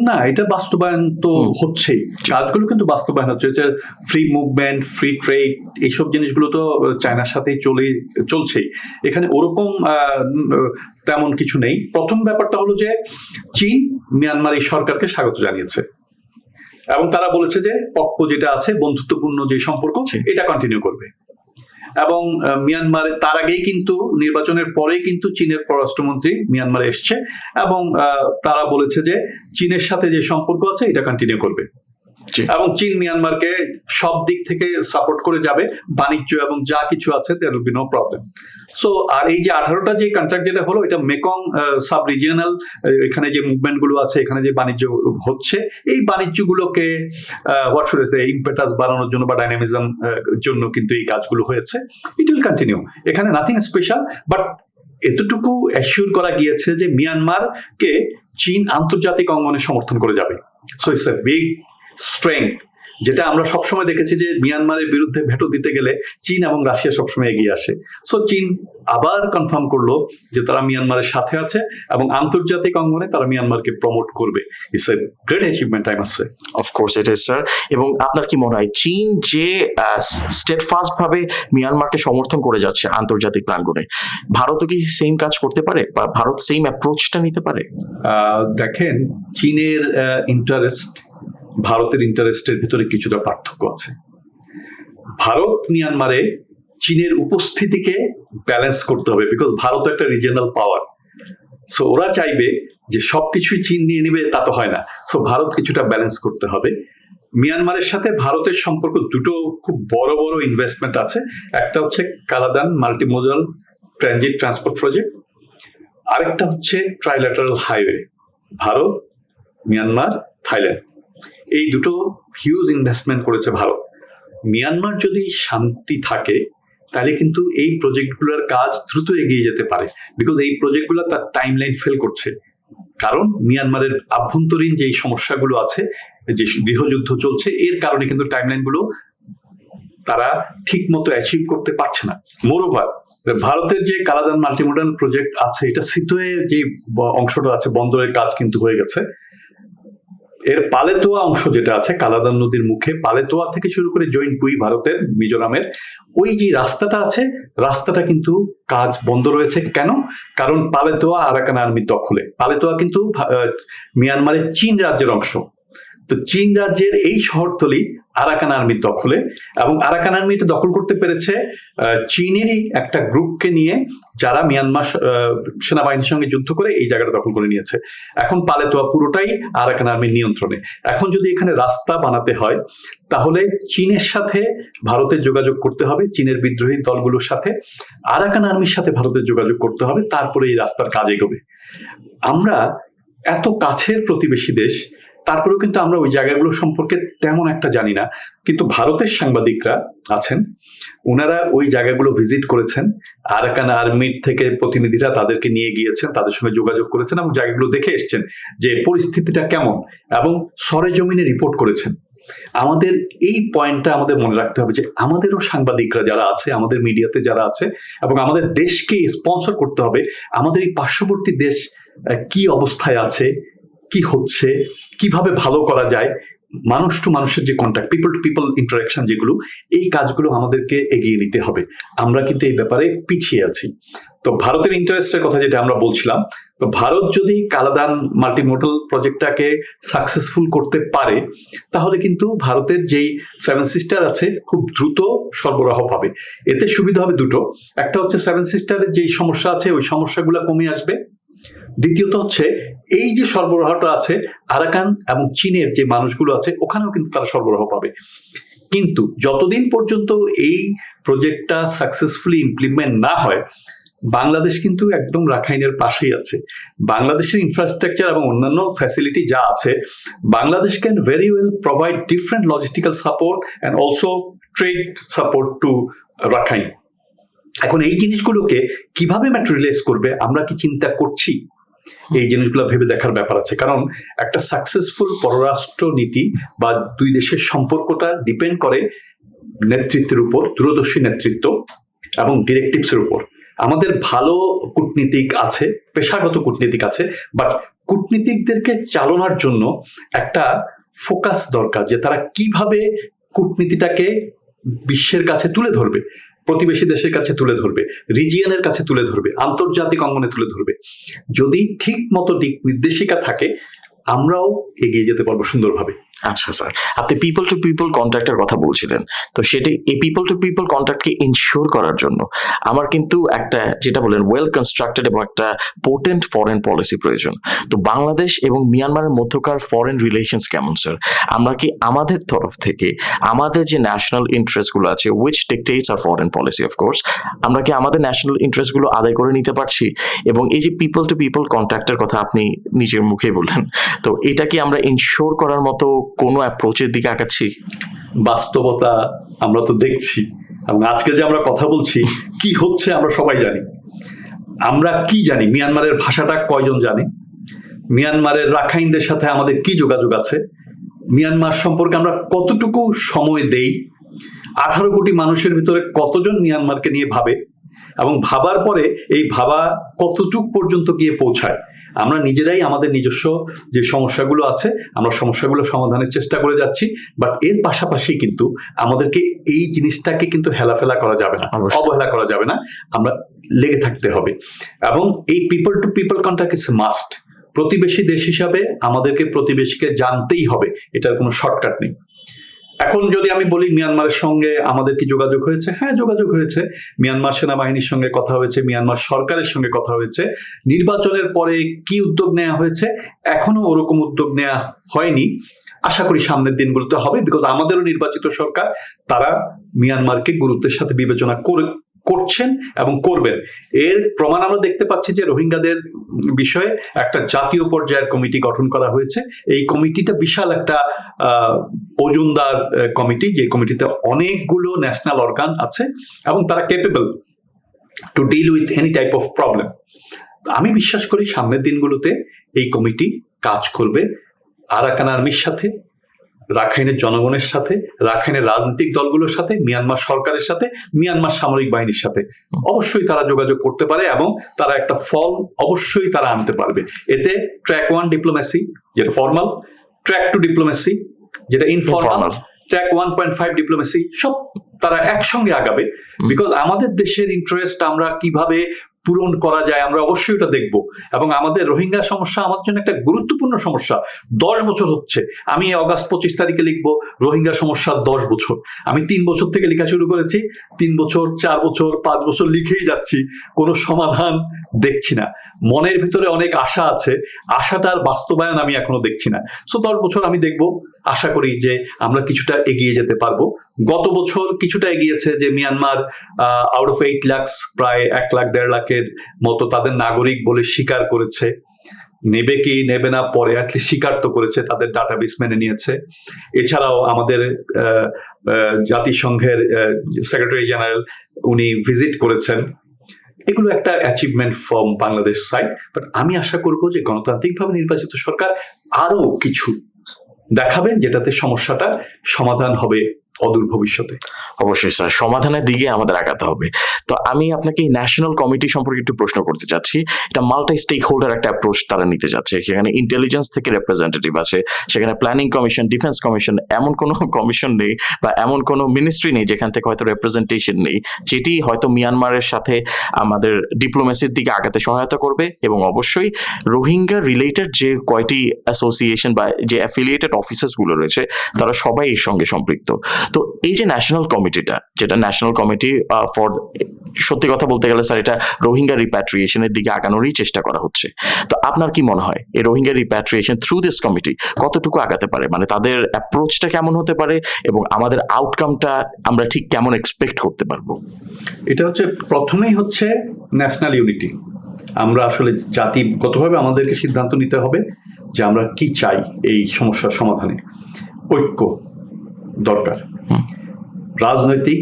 না, এটা বাস্তবায়ন তো হচ্ছেই, কাজগুলো কিন্তু বাস্তবায়ন হচ্ছে। ফ্রি মুভমেন্ট, ফ্রি ট্রেড, এইসব জিনিসগুলো তো চায়নার সাথেই চলছেই। এখানে ওরকম তেমন কিছু নেই। প্রথম ব্যাপারটা হলো যে চীন মিয়ানমার এই সরকারকে স্বাগত জানিয়েছে এবং তারা বলেছে যে পক্ষ যেটা আছে, বন্ধুত্বপূর্ণ যে সম্পর্ক, এটা কন্টিনিউ করবে। এবং মিয়ানমারে তার আগেই কিন্তু নির্বাচনের পরেই কিন্তু চীনের পররাষ্ট্রমন্ত্রী মিয়ানমারে এসছে এবং তারা বলেছে যে চীনের সাথে যে সম্পর্ক আছে এটা কন্টিনিউ করবে। জি। এবং চীন মিয়ানমারকে সব দিক থেকে সাপোর্ট করে যাবে, বাণিজ্য এবং যা কিছু আছে there will be no problem. So আর এই যে 18টা যে কন্ট্রাক্ট যেটা হলো, এটা মেকং সাব রিজিয়নাল, এখানে যে মুভমেন্ট গুলো আছে, এখানে যে বাণিজ্য হচ্ছে, এই বাণিজ্যগুলোকে what should I say impetus বাড়ানোর জন্য বা ডাইনামিজম জন্য কিন্তু এই কাজগুলো হয়েছে। ইট উইল কন্টিনিউ, এখানে নাথিং স্পেশাল, বাট এতটুকু অ্যাসিওর করা গিয়েছে যে মিয়ানমারকে চীন আন্তর্জাতিক অঙ্গনে সমর্থন করে যাবে। So it's a big strength, যেটা আমরা সবসময় দেখেছি যে মিয়ানমারের বিরুদ্ধে ভেটো দিতে গেলে চীন এবং রাশিয়া সবসময় এগিয়ে আসে। সো চীন আবার কনফার্ম করলো যে তারা মিয়ানমারের সাথে আছে এবং আন্তর্জাতিক অঙ্গনে তারা মিয়ানমারকে প্রমোট করবে। It's a great achievement, I must say. Of course it is sir. এবং আপনার কি মনে হয় চীন যে স্টেডফাস্ট ভাবে মিয়ানমারকে সমর্থন করে যাচ্ছে আন্তর্জাতিক প্রাঙ্গণে, ভারতও কি সেম কাজ করতে পারে বা ভারত সেম অ্যাপ্রোচটা নিতে পারে? দেখেন, চীনের ইন্টারেস্ট ভারতের ইন্টারেস্টের ভিতরে কিছুটা পার্থক্য আছে। ভারত মিয়ানমারে চীনের উপস্থিতিকে ব্যালেন্স করতে হবে, বিকজ ভারত একটা রিজিয়নাল পাওয়ার। সো ওরা চাইবে যে সবকিছুই চীন নিয়ে নিবে, তা তো হয় না। সো ভারত কিছুটা ব্যালেন্স করতে হবে। মিয়ানমারের সাথে ভারতের সম্পর্ক দুটো খুব বড় বড় ইনভেস্টমেন্ট আছে। একটা হচ্ছে Kaladan multimodal transit transport project, আরেকটা হচ্ছে ট্রাইল্যাটারাল হাইওয়ে, ভারত, মিয়ানমার, থাইল্যান্ড। এই দুটো হিউজ ইনভেস্টমেন্ট করেছে ভারত। মিয়ানমার যদি শান্তি থাকে তাহলে কিন্তু এই প্রজেক্টগুলোর কাজ দ্রুত এগিয়ে যেতে পারে, বিকজ এই প্রজেক্টগুলো তার টাইমলাইন ফেল করছে। কারণ মিয়ানমারের আভ্যন্তরীণ যে সমস্যাগুলো আছে, যে গৃহযুদ্ধ চলছে, এর কারণে কিন্তু টাইমলাইন গুলো তারা ঠিক মতো অ্যাচিভ করতে পারছে না। মোরওভার, ভারতের যে কালাদান মাল্টিমোডাল প্রজেক্ট আছে, এটা সিতোয়ে যে অংশটা আছে, বন্দরের কাজ কিন্তু হয়ে গেছে। এর পালেতোয়া অংশ যেটা আছে কালাদান নদীর মুখে, পালেতোয়া থেকে শুরু করে জৈনপুই ভারতের মিজোরামের ওই যে রাস্তাটা আছে, রাস্তাটা কিন্তু কাজ বন্ধ রয়েছে। কেন? কারণ পালেতোয়া আরাকান আর্মির দখলে। পালেতোয়া কিন্তু মিয়ানমারের চীন রাজ্যের অংশ। তো চীন রাজ্যের এই শহরতলি আরাকান আর্মির দখলে, এবং আরাকান আর্মি এটা দখল করতে পেরেছে চীনেরই একটা গ্রুপকে নিয়ে, যারা মিয়ানমার সেনাবাহিনীর সঙ্গে যুদ্ধ করে এই জায়গাটা দখল করে নিয়েছে। এখন পালেতোয়া পুরোটাই আরাকান আর্মির নিয়ন্ত্রণে। এখন যদি এখানে রাস্তা বানাতে হয় তাহলে চীনের সাথে ভারতের যোগাযোগ করতে হবে, চীনের বিদ্রোহী দলগুলোর সাথে, আরাকান আর্মির সাথে ভারতের যোগাযোগ করতে হবে, তারপরে এই রাস্তার কাজ এগোবে। আমরা এত কাছের প্রতিবেশী দেশ, তারপরেও কিন্তু আমরা ওই জায়গাগুলো সম্পর্কে তেমন একটা জানি না। কিন্তু ভারতের সাংবাদিকরা আছেন, ওনারা ওই জায়গাগুলো ভিজিট করেছেন, আরাকান আর্মির থেকে প্রতিনিধিরা তাদেরকে নিয়ে গিয়েছেন, তাদের সঙ্গে যোগাযোগ করেছেন এবং জায়গাগুলো দেখে এসছেন যে পরিস্থিতিটা কেমন, এবং সরেজমিনে রিপোর্ট করেছেন। আমাদের এই পয়েন্টটা আমাদের মনে রাখতে হবে যে আমাদেরও সাংবাদিকরা যারা আছে, আমাদের মিডিয়াতে যারা আছে, এবং আমাদের দেশকে স্পন্সর করতে হবে আমাদের এই পার্শ্ববর্তী দেশ কি অবস্থায় আছে, কি হচ্ছে, কিভাবে ভালো করা যায়, মানুষ টু মানুষের যে contact, people to people interaction, যেগুলো, এই কাজগুলো আমাদেরকে এগিয়ে নিতে হবে। আমরা কিন্তু এই ব্যাপারে পিছিয়ে আছি। তো ভারতের ইন্টারেস্টের কথা যেটা আমরা বলছিলাম, তো ভারত যদি কালাদান মাল্টিমোডাল প্রজেক্টটাকে সাকসেসফুল করতে পারে তাহলে কিন্তু ভারতের যেই 7 সিস্টার আছে খুব দ্রুত সরবরাহ পাবে। এতে সুবিধা হবে দুটো, একটা হচ্ছে 7 সিস্টারের যেই সমস্যা আছে ওই সমস্যাগুলো কমে আসবে, দ্বিতীয়ত হচ্ছে এই যে সরবরাহটা আছে আরাকান এবং চীনের যে মানুষগুলো আছে ওখানেও কিন্তু তারা সরবরাহ পাবে। কিন্তু যতদিন পর্যন্ত এই প্রজেক্টটা সাকসেসফুলি ইমপ্লিমেন্ট না হয়, বাংলাদেশ কিন্তু একদম রাখাইনের পাশেই আছে। বাংলাদেশের ইনফ্রাস্ট্রাকচার এবং অন্যান্য ফ্যাসিলিটি যা আছে, Bangladesh can very well provide different logistical support and also trade support to Rakhine. এখন এই জিনিসগুলোকে কিভাবে ম্যাটেরিয়ালাইজ করবে আমরা কি চিন্তা করছি? এই জিনিসগুলো ভেবে দেখার ব্যাপার আছে। কারণ একটা সাকসেসফুল পররাষ্ট্র নীতি বা দুই দেশের সম্পর্কটা ডিপেন্ড করে নেতৃত্বের উপর, দূরদর্শী নেতৃত্ব এবং ডিরেক্টিভস এর উপর। আমাদের ভালো কূটনীতিক আছে, পেশাগত কূটনীতিক আছে, বাট কূটনীতিকদেরকে চালনার জন্য একটা ফোকাস দরকার, যে তারা কিভাবে কূটনীতিটাকে বিশ্বের কাছে তুলে ধরবে, প্রতিবেশী দেশের কাছে তুলে ধরবে, রিজিয়নের কাছে তুলে ধরবে, আন্তর্জাতিক অঙ্গনে তুলে ধরবে। যদি ঠিক মতো দিক নির্দেশিকা থাকে আমরাও এগিয়ে যেতে পারবো সুন্দরভাবে। আচ্ছা স্যার, আপনি পিপল টু পিপল কন্ট্যাক্টের কথা বলছিলেন, তো সেটি এই পিপল টু পিপল কন্ট্যাক্টকে ইনশিওর করার জন্য আমার কিন্তু একটা যেটা বলেন ওয়েল কনস্ট্রাক্টেড এবং একটা পোটেন্ট ফরেন পলিসি প্রয়োজন। তো বাংলাদেশ এবং মিয়ানমারের মধ্যকার ফরেন রিলেশনস কেমন স্যার? আমরা কি আমাদের তরফ থেকে আমাদের যে ন্যাশনাল ইন্টারেস্টগুলো আছে which dictates our foreign policy of course, আমরা কি আমাদের ন্যাশনাল ইন্টারেস্টগুলো আদায় করে নিতে পারছি? এবং এই যে পিপল টু পিপল কন্ট্যাক্টের কথা আপনি নিজের মুখেই বললেন, তো এটা কি আমরা ইনশিওর করার মতো কোনো অ্যাপ্রোচের দিকে আগাচ্ছি? বাস্তবতা আমরা তো দেখছি, এবং আজকে যে আমরা কথা বলছি কি হচ্ছে আমরা সবাই জানি। আমরা কি জানি মিয়ানমারের ভাষাটা কয়জন জানে, মিয়ানমারের রাখাইনদের সাথে আমাদের কি যোগাযোগ আছে, মিয়ানমার সম্পর্কে আমরা কতটুকু সময় দেই, 18 কোটি মানুষের ভিতরে কতজন মিয়ানমারকে নিয়ে ভাবে, এবং ভাবার পরে এই ভাবা কতটুক পর্যন্ত গিয়ে পৌঁছায়। আমরা নিজেরাই আমাদের নিজস্ব যে সমস্যাগুলো আছে আমরা সমস্যাগুলো সমাধানের চেষ্টা করে যাচ্ছি, বাট এর পাশাপাশি কিন্তু আমাদেরকে এই জিনিসটাকে কিন্তু হেলাফেলা করা যাবে না, অবহেলা করা যাবে না, আমরা লেগে থাকতে হবে। এবং এই people to people contact is must. প্রতিবেশী দেশ হিসাবে আমাদেরকে প্রতিবেশীকে জানতেই হবে, এটার কোনো শর্টকাট নেই। এখন যদি আমি বলি মিয়ানমারের সঙ্গে আমাদের কি যোগাযোগ হয়েছে, হ্যাঁ যোগাযোগ হয়েছে। মিয়ানমার সেনাবাহিনীর সঙ্গে কথা হয়েছে, মিয়ানমার সরকারের সঙ্গে কথা হয়েছে। নির্বাচনের পরে কি উদ্যোগ নেওয়া হয়েছে, এখনো ওরকম উদ্যোগ নেওয়া হয়নি। আশা করি সামনের দিনগুলোতে হবে, বিকজ আমাদেরও নির্বাচিত সরকার, তারা মিয়ানমারকে গুরুত্বের সাথে বিবেচনা করছেন এবং করবেন। এর প্রমাণ আমরা দেখতে পাচ্ছি যে রোহিঙ্গাদের বিষয়ে একটা জাতীয় পর্যায়ের কমিটি গঠন করা হয়েছে। এই কমিটিটা বিশাল একটা ওজনদার কমিটি, যে কমিটিতে অনেকগুলো ন্যাশনাল অর্গান আছে এবং তারা capable to deal with any type of problem. আমি বিশ্বাস করি সামনের দিনগুলোতে এই কমিটি কাজ করবে আরাকান আর্মির সাথে, রাখাইনের জনগণের সাথে, রাখাইনের রাজনৈতিক দলগুলোর সাথে, মিয়ানমার সরকারের সাথে, মিয়ানমার সামরিক বাহিনীর সাথে। অবশ্যই তারা যোগাযোগ করতে পারে এবং তারা একটা ফল অবশ্যই তারা আনতে পারবে। এতে ট্র্যাক 1 ডিপ্লোমেসি যেটা ফর্মাল, ট্র্যাক 2 ডিপ্লোমেসি যেটা ইনফর্মাল, ট্র্যাক 1.5 ডিপ্লোমেসি, সব তারা একসঙ্গে আগাবে। বিকজ আমাদের দেশের ইন্টারেস্ট আমরা কিভাবে পূরণ করা যায় আমরা অবশ্যই ওটা দেখব। এবং আমাদের রোহিঙ্গা সমস্যা আমার জন্য একটা গুরুত্বপূর্ণ সমস্যা। 10 বছর হচ্ছে, আমি অগাস্ট 25 তারিখে লিখবো রোহিঙ্গা সমস্যা 10 বছর। আমি 3 বছর থেকে লেখা শুরু করেছি, 3 বছর 4 বছর 5 বছর লিখেই যাচ্ছি, কোনো সমাধান দেখছি না। মনের ভিতরে অনেক আশা আছে, আশাটার বাস্তবায়ন আমি এখনো দেখছি না। সো 10 বছর আমি দেখব, আশা করি যে আমরা কিছুটা এগিয়ে যেতে পারবো। গত বছর কিছুটা এগিয়েছে, যে মিয়ানমার আউট অফ 8 লাখ প্রায় 1 লাখ 1.5 লাখের মতো তাদের নাগরিক বলে স্বীকার করেছে। নেবে কি নেবে না পরে অ্যাটলিস্ট স্বীকার তো করেছে, তাদের ডাটাবেস মেনে নিয়েছে। এছাড়াও আমাদের জাতিসংঘের সেক্রেটারি জেনারেল উনি ভিজিট করেছেন। এগুলো একটা achievement from Bangladesh side. But আমি আশা করব যে গণতান্ত্রিকভাবে নির্বাচিত সরকার আরো কিছু দেখাবে যেটাতে সমস্যাটা সমাধান হবে অদূর ভবিষ্যতে। অবশ্যই স্যার, সমাধানের দিকে আমাদের আগাতে হবে। তো আমি আপনাকে ন্যাশনাল কমিটি সম্পর্কে একটু প্রশ্ন করতে চাচ্ছি। এটা মাল্টি স্টেক হোল্ডার একটা অ্যাপ্রোচ তারা নিতে যাচ্ছে। সেখানে ইন্টেলিজেন্স থেকে রিপ্রেজেন্টেটিভ আছে, সেখানে প্ল্যানিং কমিশন, ডিফেন্স কমিশন, এমন কোনো কমিশন নেই বা এমন কোনো মিনিস্ট্রি নেই যেখান থেকে হয়তো রিপ্রেজেন্টেশন নেই, যেটি হয়তো মিয়ানমারের সাথে আমাদের ডিপ্লোমেসির দিকে আগাতে সহায়তা করবে। এবং অবশ্যই রোহিঙ্গা রিলেটেড যে কয়টি অ্যাসোসিয়েশন বা যে অ্যাফিলিয়েটেড অফিসার্সগুলো রয়েছে তারা সবাই এর সঙ্গে সম্পৃক্ত। তো এই যে ন্যাশনাল কমিটিটা, যেটা ন্যাশনাল কমিটি ফর, সত্যি কথা বলতে গেলে স্যার এটা রোহিঙ্গা রিপ্যাট্রিয়েশনের দিকে আগানোরই চেষ্টা করা হচ্ছে। তো আপনার কি মনে হয় এই Rohingya repatriation through this committee কতটুকু আগাতে পারে, মানে তাদের অ্যাপ্রোচটা কেমন হতে পারে এবং আমাদের আউটকামটা আমরা ঠিক কেমন এক্সপেক্ট করতে পারবো? এটা হচ্ছে প্রথমেই হচ্ছে ন্যাশনাল ইউনিটি। আমরা আসলে জাতিগতভাবে আমাদেরকে সিদ্ধান্ত নিতে হবে যে আমরা কি চাই এই সমস্যার সমাধানে। ঐক্য দরকার, রাজনৈতিক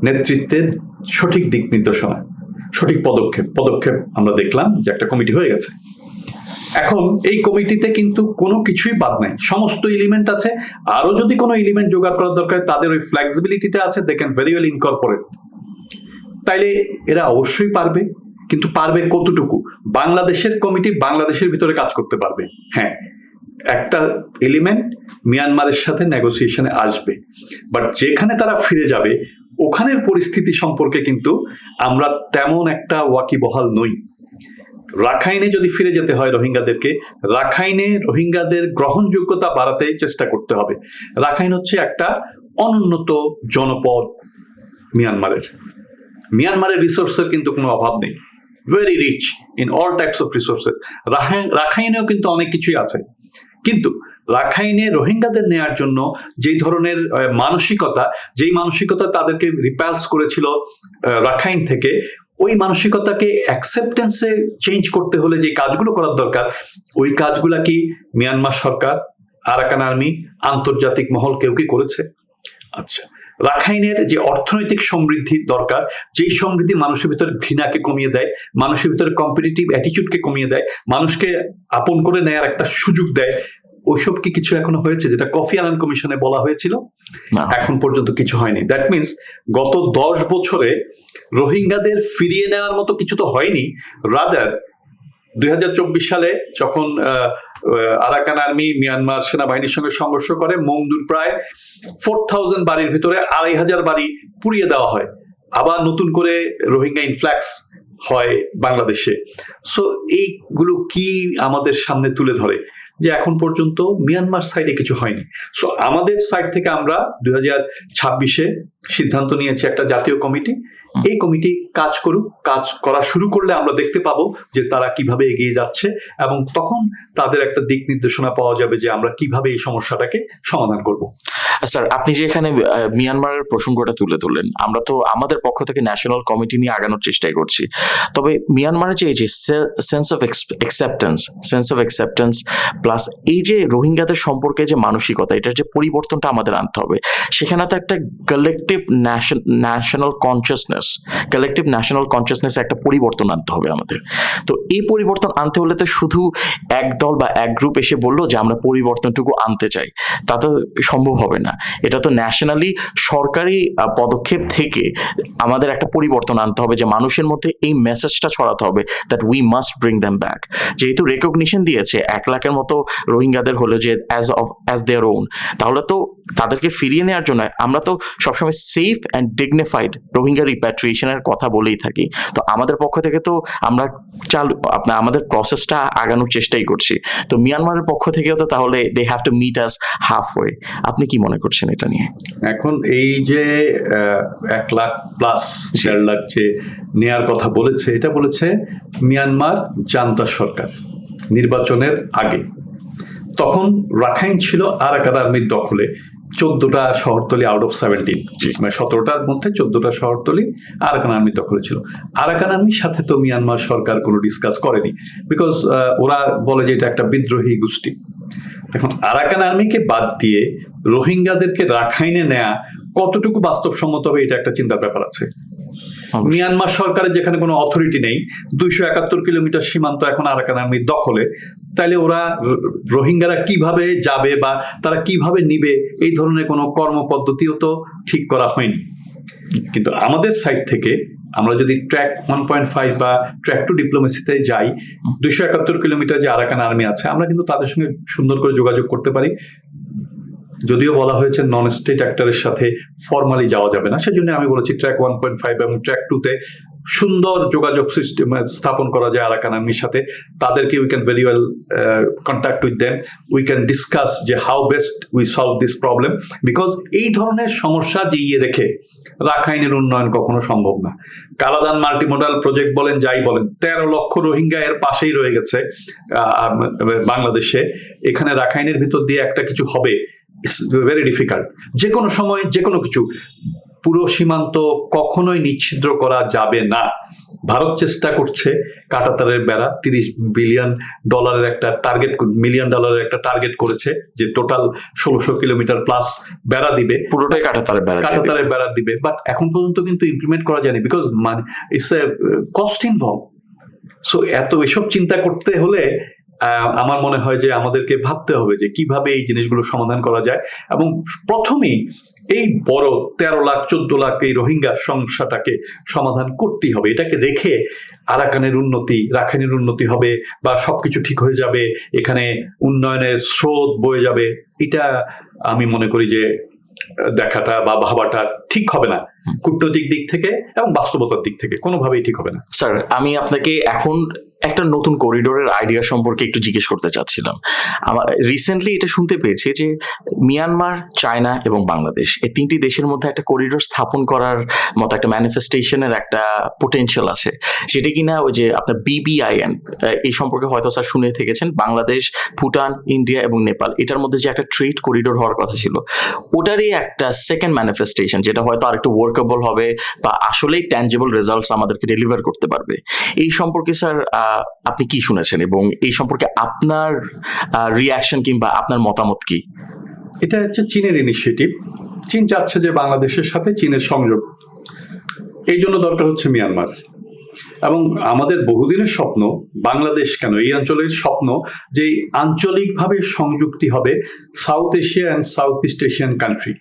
নেতৃত্বের সঠিক দিক নির্দেশনা, সঠিক পদক্ষেপ আমরা দেখলাম যে একটা কমিটি হয়ে গেছে। এখন এই কমিটিতে কিন্তু কোনো কিছুই বাদ নাই, সমস্ত এলিমেন্ট আছে। আরো যদি কোনো এলিমেন্ট জোগাড় করার দরকার, তাদের ওই ফ্লেক্সিবিলিটিটা আছে, they can very well incorporate. তাইলে এরা অবশ্যই পারবে, কিন্তু পারবে কতটুকু? বাংলাদেশের কমিটি বাংলাদেশের ভিতরে কাজ করতে পারবে, হ্যাঁ, একটা এলিমেন্ট মিয়ানমারের সাথে নেগোসিয়েশনে আসবে, বাট যেখানে তারা ফিরে যাবে ওখানের পরিস্থিতি সম্পর্কে কিন্তু আমরা তেমন একটা ওয়াকিবহাল নই। রাখাইনে যদি ফিরে যেতে হয় রোহিঙ্গাদেরকে, রাখাইনে রোহিঙ্গাদের গ্রহণযোগ্যতা বাড়াতে চেষ্টা করতে হবে। রাখাইন হচ্ছে একটা অনুন্নত জনপদ মিয়ানমারের রিসোর্সের কিন্তু কোনো অভাব নেই, very rich in all types of resources. রাখাইনেও কিন্তু অনেক কিছুই আছে, কিন্তু রাখাইনে রোহিঙ্গাদের নেয়ার জন্য যেই ধরনের যেই মানসিকতা তাদেরকে রিপালস করেছিল রাখাইন থেকে, ওই মানসিকতাকে অ্যাকসেপ্টেন্সে চেঞ্জ করতে হলে যে কাজগুলো করার দরকার, ওই কাজগুলা কি মিয়ানমার সরকার, আরাকান আর্মি, আন্তর্জাতিক মহল কেউ কি করেছে? আচ্ছা, রাখাইনের যে অর্থনৈতিক সমৃদ্ধি দরকার, যেই সমৃদ্ধি মানুষের ভিতরে ঘৃণাকে কমিয়ে দেয়, মানুষের ভিতরে কম্পিটিটিভ অ্যাটিটিউডকে কমিয়ে দেয়, মানুষকে আপন করে নেয়ার একটা সুযোগ দেয়, ওইসব কি কিছু এখনো হয়েছে? যেটা কফি আনান কমিশনে বলা হয়েছিল, এখন পর্যন্ত কিছু হয়নি। দ্যাট মিনস গত 10 বছরে রোহিঙ্গাদের ফিরিয়ে নেওয়ার মতো কিছু তো হয়নি। রাদার 2024 সালে যখন আরাকান আর্মি মিয়ানমার সেনাবাহিনীর সঙ্গে সংঘর্ষ করে, মংদুর প্রায় 4000 বাড়ির ভিতরে 2500 বাড়ি পুড়িয়ে দেওয়া হয়, আবার নতুন করে রোহিঙ্গা ইনফ্লাক্স হয় বাংলাদেশে। সো এইগুলো কি আমাদের সামনে তুলে ধরে যে এখন পর্যন্ত মিয়ানমার সাইডে কিছু হয়নি। সো আমাদের সাইড থেকে আমরা 2026-এ সিদ্ধান্ত নিয়েছি একটা জাতীয় কমিটি, এই কমিটি কাজ করুক, কাজ করা শুরু করলে আমরা দেখতে পাবো যে তারা কিভাবে এগিয়ে যাচ্ছে, এবং তখন তাদের একটা দিক নির্দেশনা পাওয়া যাবে যে আমরা কিভাবে এই সমস্যাটাকে সমাধান করব। স্যার, আপনি যে এখানে মিয়ানমারের প্রসঙ্গটা তুলে ধরলেন, আমরা তো আমাদের পক্ষ থেকে ন্যাশনাল কমিটি নিয়ে আগানোর চেষ্টাই করছি। তবে মিয়ানমারের যে সেন্স অফ অ্যাকসেপ্টেন্স প্লাস এই যে রোহিঙ্গাদের সম্পর্কে যে মানসিকতা, এটার যে পরিবর্তনটা আমাদের আনতে হবে, সেখানে তো একটা কালেকটিভ ন্যাশনাল কনসিয়াসনেস একটা পরিবর্তন আনতে হবে আমাদের। তো এই পরিবর্তন আনতে হলে তো শুধু এক দল বা এক গ্রুপ এসে বললো যে আমরা পরিবর্তনটুকু আনতে চাই, তা তো সম্ভব হবে না। এটা তো ন্যাশনালি সরকারি পদক্ষেপ থেকে আমাদের একটা পরিবর্তন আনতে হবে, যে মানুষের মধ্যে এই মেসেজটা ছড়াতে হবে that we must bring them back. যেহেতু রেকগনিশন দিয়েছে 1 লাখের মতো রোহিঙ্গাদের হলো যে অ্যাজ দেয়ার ওন, তাহলে তো তাদেরকে ফিরিয়ে নেওয়ার জন্য আমরা তো সবসময় সেফ অ্যান্ড ডিগনিফাইড রোহিঙ্গা রিপ্যাট্রিয়েশনের কথা বলেই থাকি। তো আমাদের পক্ষ থেকে তো আমরা আমাদের প্রসেসটা আগানোর চেষ্টাই করছি। তো মিয়ানমারের পক্ষ থেকেও তো তাহলে they have to meet us halfway. আপনি কি মনে করছেন এটা নিয়ে? এখন এই যে 1 লাখ প্লাস 1.5 লাখ যে নেয়ার কথা বলেছে, এটা বলেছে মিয়ানমার জান্তা সরকার নির্বাচনের আগে। তখন রাখাইন ছিল আরাকান আর্মির দখলে, 14টা শহরতলি আউট অফ 17, মানে 17টার মধ্যে 14টা শহরতলি আরাকান আর্মির দখলে ছিল। আরাকান আর্মির সাথে তো মিয়ানমার সরকার কোনো ডিসকাস করেনি, বিকজ ওরা বলে যে এটা একটা বিদ্রোহী গোষ্ঠী। এখন আরাকান আর্মিকে বাদ দিয়ে রোহিঙ্গাদেরকে রাখাইনে নেয়া কতটুকু বাস্তবসম্মত হবে, এটা একটা চিন্তার ব্যাপার আছে। মিয়ানমার সরকারের যেখানে কোনো অথরিটি নেই, 271 কিলোমিটার সীমান্ত এখন আরাকান আর্মির দখলে, তাইলে ওরা রোহিঙ্গারা কিভাবে যাবে বা তারা কিভাবে নিবে, এই ধরনের কোনো কর্মপদ্ধতিও তো ঠিক করা হয়নি। কিন্তু আমাদের সাইড থেকে আমরা যদি ট্র্যাক 1.5 বা ট্র্যাক 2 ডিপ্লোমেসিতে যাই, 271 কিলোমিটার যে আরাকান আর্মি আছে, আমরা কিন্তু তাদের সঙ্গে সুন্দর করে যোগাযোগ করতে পারি। যদিও বলা হয়েছে নন স্টেট অ্যাক্টরের সাথে ফর্মালি যাওয়া যাবে না, সেজন্য আমি বলেছি ট্র্যাক 1.5 এবং ট্র্যাক 2-তে সুন্দর যোগাযোগ সিস্টেম স্থাপন করা যায় আরাকান আর্মির সাথে। তাদেরকে we can very well contact with them, we can discuss যে how best we solve this problem, because এই ধরনের সমস্যা জিইয়ে রেখে রাখাইনের উন্নয়ন কখনো সম্ভব না। কালাদান মাল্টিমোডাল প্রজেক্ট বলেন, যাই বলেন, 13 লক্ষ রোহিঙ্গা এর পাশেই রয়ে গেছে বাংলাদেশে। এখানে রাখাইনের ভিতর দিয়ে একটা কিছু হবে, ইটস ভেরি ডিফিকাল্ট। যে কোনো সময় যে কোনো কিছু, পুরো সীমান্ত কখনোই নিচ্ছিদ্র করা যাবে না। ভারত চেষ্টা করছে কাঁটাতারের বেড়া, $30 বিলিয়ন একটা টার্গেট, $1 মিলিয়ন একটা টার্গেট করেছে, যে টোটাল 1600 কিলোমিটার প্লাস বেড়া দিবে, পুরোটাই কাঁটাতারের বেড়া দিবে। বাট এখন পর্যন্ত কিন্তু ইমপ্লিমেন্ট করা যায়নি, because it's a cost involve. So এসব চিন্তা করতে হলে আমার মনে হয় যে আমাদেরকে ভাবতে হবে যে কিভাবে এই জিনিসগুলো সমাধান করা যায়, এবং প্রথমেই এই বড় 13 লাখ 14 লাখ এই রোহিঙ্গার সমস্যাটাকে সমাধান করতেই হবে। এটাকে রেখে আরাকানের উন্নতি, রাখাইনের উন্নতি হবে বা সবকিছু ঠিক হয়ে যাবে, এখানে উন্নয়নের স্রোত বয়ে যাবে, এটা আমি মনে করি যে দেখাটা বা ভাবাটা ঠিক হবে না। কূটনৈতিক দিক থেকে এবং বাস্তবতার দিক থেকে কোনোভাবেই ঠিক হবে না। স্যার, আমি আপনাকে এখন একটা নতুন করিডোরের আইডিয়া সম্পর্কে একটু জিজ্ঞেস করতে চাচ্ছিলাম। আমার রিসেন্টলি এটা শুনতে পেয়েছি যে মিয়ানমার, চায়না এবং বাংলাদেশ এই তিনটি দেশের মধ্যে একটা করিডোর স্থাপন করার মতো একটা ম্যানিফেস্টেশনের একটা পোটেনশিয়াল আছে, যেটা কিনা ওই যে আপনার BBIN, এই সম্পর্কে হয়তো স্যার শুনে থেকেছেন। বাংলাদেশ, ভুটান, ইন্ডিয়া এবং নেপাল, এটার মধ্যে যে একটা ট্রেড করিডোর হওয়ার কথা ছিল, ওটারই একটা সেকেন্ড ম্যানিফেস্টেশন, যেটা হয়তো আরেকটু ওয়ার্কেবল হবে বা আসলেই ট্যাঞ্জেবল রেজাল্টস আমাদেরকে ডেলিভার করতে পারবে। এই সম্পর্কে স্যার আপনি কি শুনেছেন এবং এই সম্পর্কে আপনার রিয়াকশন কিংবা আপনার মতামত কি? এটা হচ্ছে চীনের ইনিশিয়েটিভ। চীন চাচ্ছে যে বাংলাদেশের সাথে চীনের সংযোগ, এই জন্য দরকার হচ্ছে মিয়ানমার। এবং আমাদের বহুদিনের স্বপ্ন, বাংলাদেশ কেন এই অঞ্চলের স্বপ্ন, যে আঞ্চলিকভাবে সংযুক্তি হবে south Asia and south east Asian country.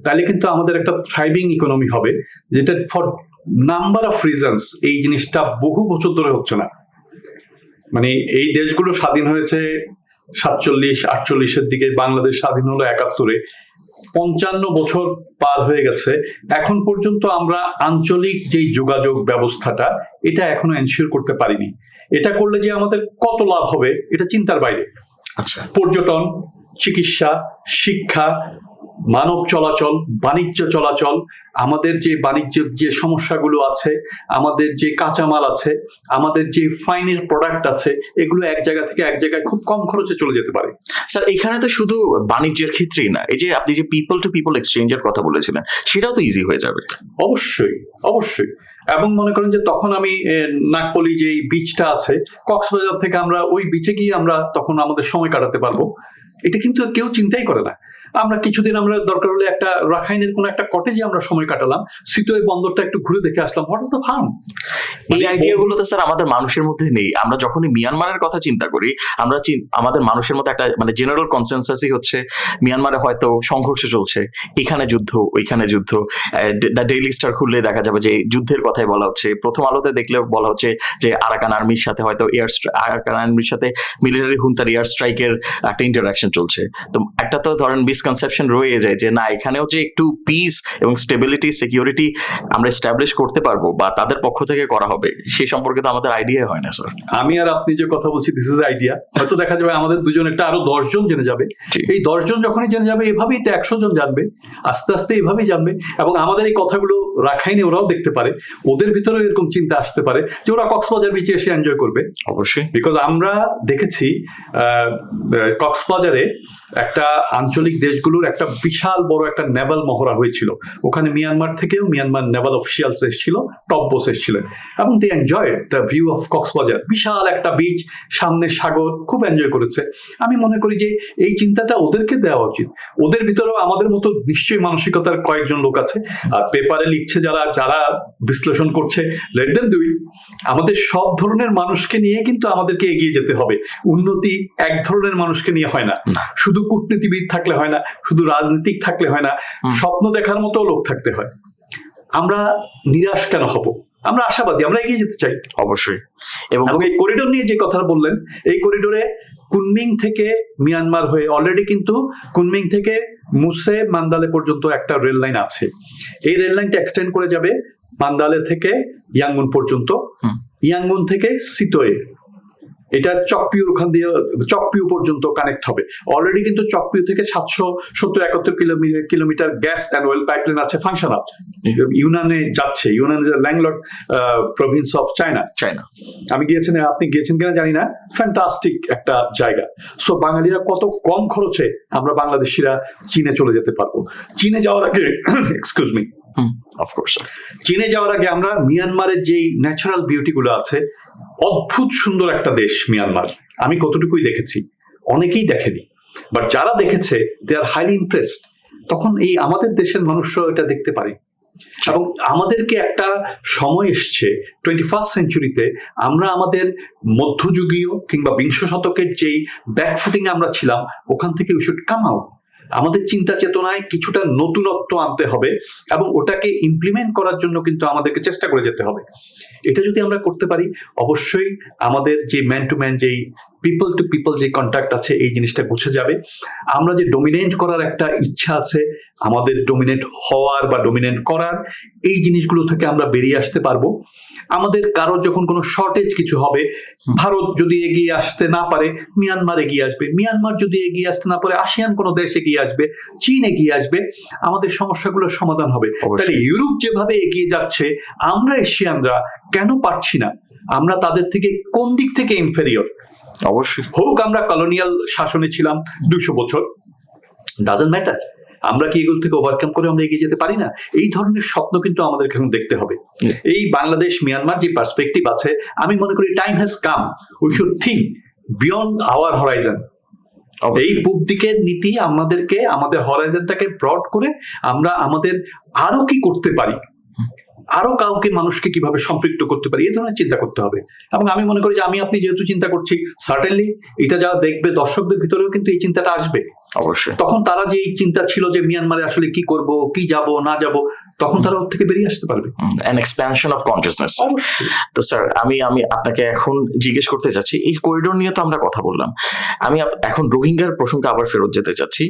তাহলে কিন্তু আমাদের একটা থ্রাইভিং ইকোনমি হবে, যেটা ফর নাম্বার অফ রিজনস এই জিনিসটা বহু বছর ধরে হচ্ছে না। মানে এই দেশগুলো স্বাধীন হয়েছে 47-48-এর দিকে, বাংলাদেশ স্বাধীন হলো 71-এ, 55 বছর পার হয়ে গেছে। এখন পর্যন্ত আমরা আঞ্চলিক যেই যোগাযোগ ব্যবস্থাটা, এটা এখনো এনশিওর করতে পারিনি। এটা করলে যে আমাদের কত লাভ হবে এটা চিন্তার বাইরে। আচ্ছা, পর্যটন, চিকিৎসা, শিক্ষা, মানব চলাচল, বাণিজ্য চলাচল, আমাদের যে বাণিজ্যের যে সমস্যাগুলো আছে, আমাদের যে কাঁচামাল আছে, আমাদের যে ফাইনের প্রোডাক্ট আছে, এগুলো এক জায়গা থেকে এক জায়গায় খুব কম খরচে চলে যেতে পারে। স্যার এখানে তো শুধু বাণিজ্যের ক্ষেত্রেই না, এই যে আপনি যে পিপল টু পিপল এক্সচেঞ্জের কথা বলেছিলেন, সেটাও তো ইজি হয়ে যাবে। অবশ্যই, অবশ্যই। এবং মনে করেন যে তখন আমি নাগপলি যে বিচটা আছে, কক্সবাজার থেকে আমরা ওই বিচে গিয়ে আমরা তখন আমাদের সময় কাটাতে পারবো। এটা কিন্তু কেউ চিন্তাই করে না। আমরা কিছুদিন আমরা দরকার হলে একটা রাখাইনের কোনো একটা কটেজে আমরা সময় কাটালাম, সিতোয় বন্দরটা একটু ঘুরে দেখে আসলাম। What is the fun? এই আইডিয়াগুলো তো স্যার আমাদের মানুষের মধ্যে নেই। আমরা যখনই মিয়ানমারের কথা চিন্তা করি, আমরা আমাদের মানুষের মধ্যে একটা মানে জেনারেল কনসেনসাসই হচ্ছে মিয়ানমারে হয়তো সংঘর্ষ চলছে, এখানে যুদ্ধ, ওইখানে যুদ্ধ। দ্য ডেইলি স্টার খুললে দেখা যাবে যে যুদ্ধের কথাই বলা হচ্ছে, প্রথম আলোতে দেখলেও বলা হচ্ছে যে আরাকান আর্মির সাথে হয়তো আরাকান আর্মির সাথে মিলিটারি হুন্তার এয়ার স্ট্রাইকের একটা ইন্টারাকশন চলছে। তো একটা তো ধরেন মিসকনসেপশন রয়ে যায় যে না, এখানেও যে একটু পিস এবং স্টেবিলিটি, সিকিউরিটি আমরা এস্টাবলিশ করতে পারবো বা তাদের পক্ষ থেকে করা হবে, সে সম্পর্কে তো আমাদের আইডিয়া হয় না স্যার। আমি আর আপনি যে কথা বলছি, দিস ইজ আইডিয়া। হয়তো দেখা যাবে আমাদের দুজনেরটা আরো 10 জন জেনে যাবে। এই 10 জন যখনই জেনে যাবে, এভাবেই তো 100 জন জানবে, আস্তে আস্তে এভাবেই জানবে। এবং আমাদের এই কথাগুলো রাখাইনে ওরাও দেখতে পারে, ওদের ভিতরে এরকম চিন্তা আসতে পারে যে ওরা কক্সবাজার বিচে এসে এনজয় করবে। অবশ্যই, বিকজ আমরা দেখেছি কক্সবাজারে একটা আঞ্চলিক দেশগুলোর একটা বিশাল বড় একটা নেভাল মহড়া হয়েছিল। ওখানে মিয়ানমার থেকেও মিয়ানমার নেভাল অফিসিয়ালস এসেছিল, টপ বস এসেছিলেন, এবং they enjoyed the view of কক্সবাজার। বিশাল একটা বিচ, সামনে সাগর, খুব এনজয় করেছে। আমি মনে করি যে এই চিন্তাটা ওদেরকে দেওয়া উচিত। ওদের ভিতরেও আমাদের মতো নিশ্চয়ই মানসিকতার কয়েকজন লোক আছে, আর পেপারে লিখছে যারা, যারা বিশ্লেষণ করছে, লেট দেম ডু ইট। আমাদের সব ধরনের মানুষকে নিয়ে কিন্তু আমাদেরকে এগিয়ে যেতে হবে। উন্নতি এক ধরনের মানুষকে নিয়ে হয় না, শুধু কূটনীতিবিদ থাকলে হয় না, শুধু রাজনীতিক থাকলে হয় না, স্বপ্ন দেখার মতো লোক থাকতে হয়। আমরা নিরাশ কেন হব? আমরা আশাবাদী, আমরা এগিয়ে যেতে চাই। অবশ্যই। এবং এই করিডোর নিয়ে যে কথা বললেন, এই করিডোরে কুনমিং থেকে মিয়ানমার হয়ে অলরেডি কিন্তু কুনমিং থেকে মুসে মান্দালে পর্যন্ত একটা রেল লাইন আছে। এই রেল লাইনটা এক্সটেন্ড করে যাবে মান্দালে থেকে ইয়াঙ্গুন পর্যন্ত, ইয়াঙ্গুন থেকে সিতোয়ে, এটা চকপিউর ওখান দিয়ে চকপিউ পর্যন্ত কানেক্ট হবে। অলরেডি কিন্তু চকপিউ থেকে 770-71 kilometre gas and oil pipeline আছে, ফাংশনাল। ইউনানে যাচ্ছে, Yunnan is landlock Province of China. আমি গিয়েছেন, আপনি গিয়েছেন কিনা জানি না, ফ্যান্টাস্টিক একটা জায়গা। সো বাঙালিরা কত কম খরচে আমরা বাংলাদেশিরা চীনে চলে যেতে পারবো। চীনে যাওয়ার আগে এক্সকিউজ মি, অফকোর্স চীনে যাওয়ার আগে আমরা মিয়ানমারের যেই ন্যাচারাল বিউটি গুলো আছে, অদ্ভুত সুন্দর একটা দেশ মিয়ানমার। আমি কতটুকুই দেখেছি, অনেকেই দেখেনি, বাট যারা দেখেছে দে আর হাইলি ইমপ্রেসড। তখন এই আমাদের দেশের মানুষরা এটা দেখতে পারে। এবং আমাদেরকে একটা সময় এসছে 21st সেঞ্চুরিতে, আমরা আমাদের মধ্যযুগীয় কিংবা বিংশ শতকের যেই ব্যাকফুটিং আমরা ছিলাম, ওখান থেকে উই শুড কাম আউট। আমাদের চিন্তা চেতনায় কিছুটা নতুনত্ব আনতে হবে এবং ওটাকে ইমপ্লিমেন্ট করার জন্য কিন্তু আমাদেরকে চেষ্টা করে যেতে হবে। এটা যদি আমরা করতে পারি, অবশ্যই আমাদের যে ম্যান টু ম্যান, যেই পিপল টু পিপল যে কন্ট্যাক্ট আছে, এই জিনিসটা মুছে যাবে। আমরা যে ডমিনেন্ট করার একটা ইচ্ছা আছে, আমাদের ডমিনেন্ট হওয়ার বা ডমিনেন্ট করার, এই জিনিসগুলো থেকে আমরা বেরিয়ে আসতে পারবো। আমাদের কারোর যখন কোনো শর্টেজ কিছু হবে, ভারত যদি এগিয়ে আসতে না পারে, মিয়ানমার এগিয়ে আসবে। মিয়ানমার যদি এগিয়ে আসতে না পারে, আসিয়ান কোনো দেশ এগিয়ে আসবে, চীন এগিয়ে আসবে, আমাদের সমস্যাগুলোর সমাধান হবে। তাহলে ইউরোপ যেভাবে এগিয়ে যাচ্ছে, আমরা এশিয়ানরা কেন পারছি না? আমরা তাদের থেকে কোন দিক থেকে ইনফেরিয়র? অবশ্যই হোক আমরা কলোনিয়াল শাসনে ছিলাম 200 বছর, ডাজন্ট ম্যাটার। আমরা কি এগুলো থেকে ওভারকাম করে আমরা এগিয়ে যেতে পারি না? এই ধরনের স্বপ্ন কিন্তু আমাদের এখন দেখতে হবে। এই বাংলাদেশ মিয়ানমার যে পার্সপেক্টিভ আছে, আমি মনে করি time has come, we should think beyond our horizon. এই পূব দিকের নীতি আমাদেরকে, আমাদের হরাইজনটাকে ব্রড করে আমরা আমাদের আরো কি করতে পারি, আরো কাউকে, মানুষকে কিভাবে সম্পৃক্ত করতে পারি, এই ধরনের চিন্তা করতে হবে। এবং আমি মনে করি যে আপনি যেহেতু চিন্তা করছি, সার্টেনলি এটা যারা দেখবে, দর্শকদের ভিতরেও কিন্তু এই চিন্তাটা আসবে। অবশ্যই তখন তারা যে এই চিন্তা ছিল যে মিয়ানমারে আসলে কি করব, কি যাব না যাব, তখন তারা ওর থেকে বেরিয়ে আসতে পারবে। an expansion of consciousness। তো স্যার, আমি আপনাকে এখন জিজ্ঞেস করতে চাচ্ছি, এই করিডোর নিয়ে তো আমরা কথা বললাম, আমি এখন রোহিঙ্গার প্রসঙ্গে আবার ফেরত যেতে চাচ্ছি।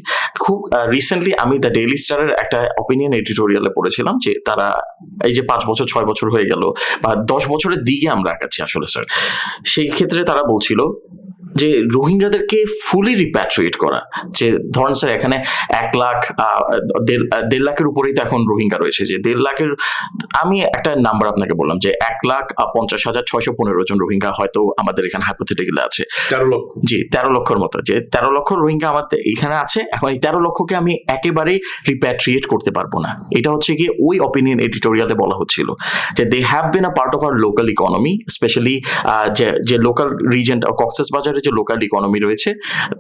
খুব রিসেন্টলি আমি দ্য ডেইলি স্টারের একটা অপিনিয়ন এডিটোরিয়ালে পড়েছিলাম যে তারা এই যে 5 বছর 6 বছর হয়ে গেল বা 10 বছরের দিকে আমরা আগাচ্ছি আসলে স্যার, সেই ক্ষেত্রে তারা বলছিল যে রোহিঙ্গাদেরকে ফুলি রিপ্যাট্রিয়েট করা, যে ধরেন স্যার এখানে 1 লাখ 1.5 লাখের উপরেই তো এখন রোহিঙ্গা রয়েছে, যে 1.5 লাখের, আমি একটা নাম্বার আপনাকে বললাম যে 1,50,615 জন রোহিঙ্গা হয়তো আমাদের এখানে হাইপোথেটিক্যালি আছে। 13 লক্ষ, জি 13 লক্ষর মতো, যে 13 লক্ষ রোহিঙ্গা আমাদের এখানে আছে। এখন এই 13 লক্ষকে আমি একেবারেই রিপ্যাট্রিয়েট করতে পারবো না। এটা হচ্ছে গিয়ে ওই অপিনিয়ন এডিটোরিয়ালে বলা হচ্ছিল যে they have been a part of our local economy, specially যে লোকাল রিজন কক্সবাজারে যে লোকাল ইকোনমি রয়েছে,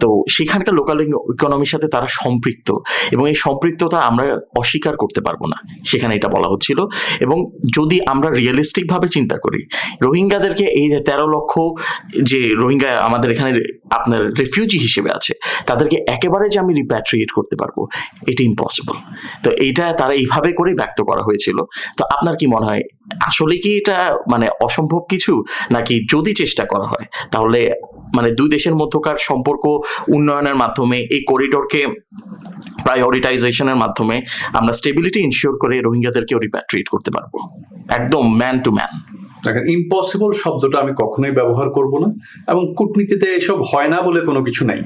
তো সেখানকার লোকাল ইকোনমির সাথে তারা সম্পৃক্ত, এবং এই সম্পৃক্ততা আমরা অস্বীকার করতে পারবো না, সেখানে এটা বলা হচ্ছিল। এবং যদি আমরা রিয়েলিস্টিক ভাবে চিন্তা করি, রোহিঙ্গাদেরকে এই যে 13 লক্ষ যে রোহিঙ্গা আমাদের এখানে আপনার রেফিউজি হিসেবে আছে, তাদেরকে একেবারে যে আমি রিপ্যাট্রিয়েট করতে পারবো, এটা ইম্পসিবল। তো এইটা তারা এইভাবে করেই ব্যক্ত করা হয়েছিল। তো আপনার কি মনে হয়, আসলে কি এটা মানে অসম্ভব কিছু, নাকি যদি চেষ্টা করা হয় তাহলে মানে দুই দেশের মধ্যকার সম্পর্ক উন্নয়নের মাধ্যমে, এই করিডোরকে প্রায়োরিটাইজেশনের মাধ্যমে আমরা স্টেবিলিটি ইনশিওর করে রোহিঙ্গাদেরকেও রিপ্যাট্রিয়েট করতে পারবো, একদম ম্যান টু ম্যান? দেখেন, ইম্পসিবল শব্দটা আমি কখনোই ব্যবহার করব না, এবং কূটনীতিতে এসব হয় না বলে কোনো কিছু নাই।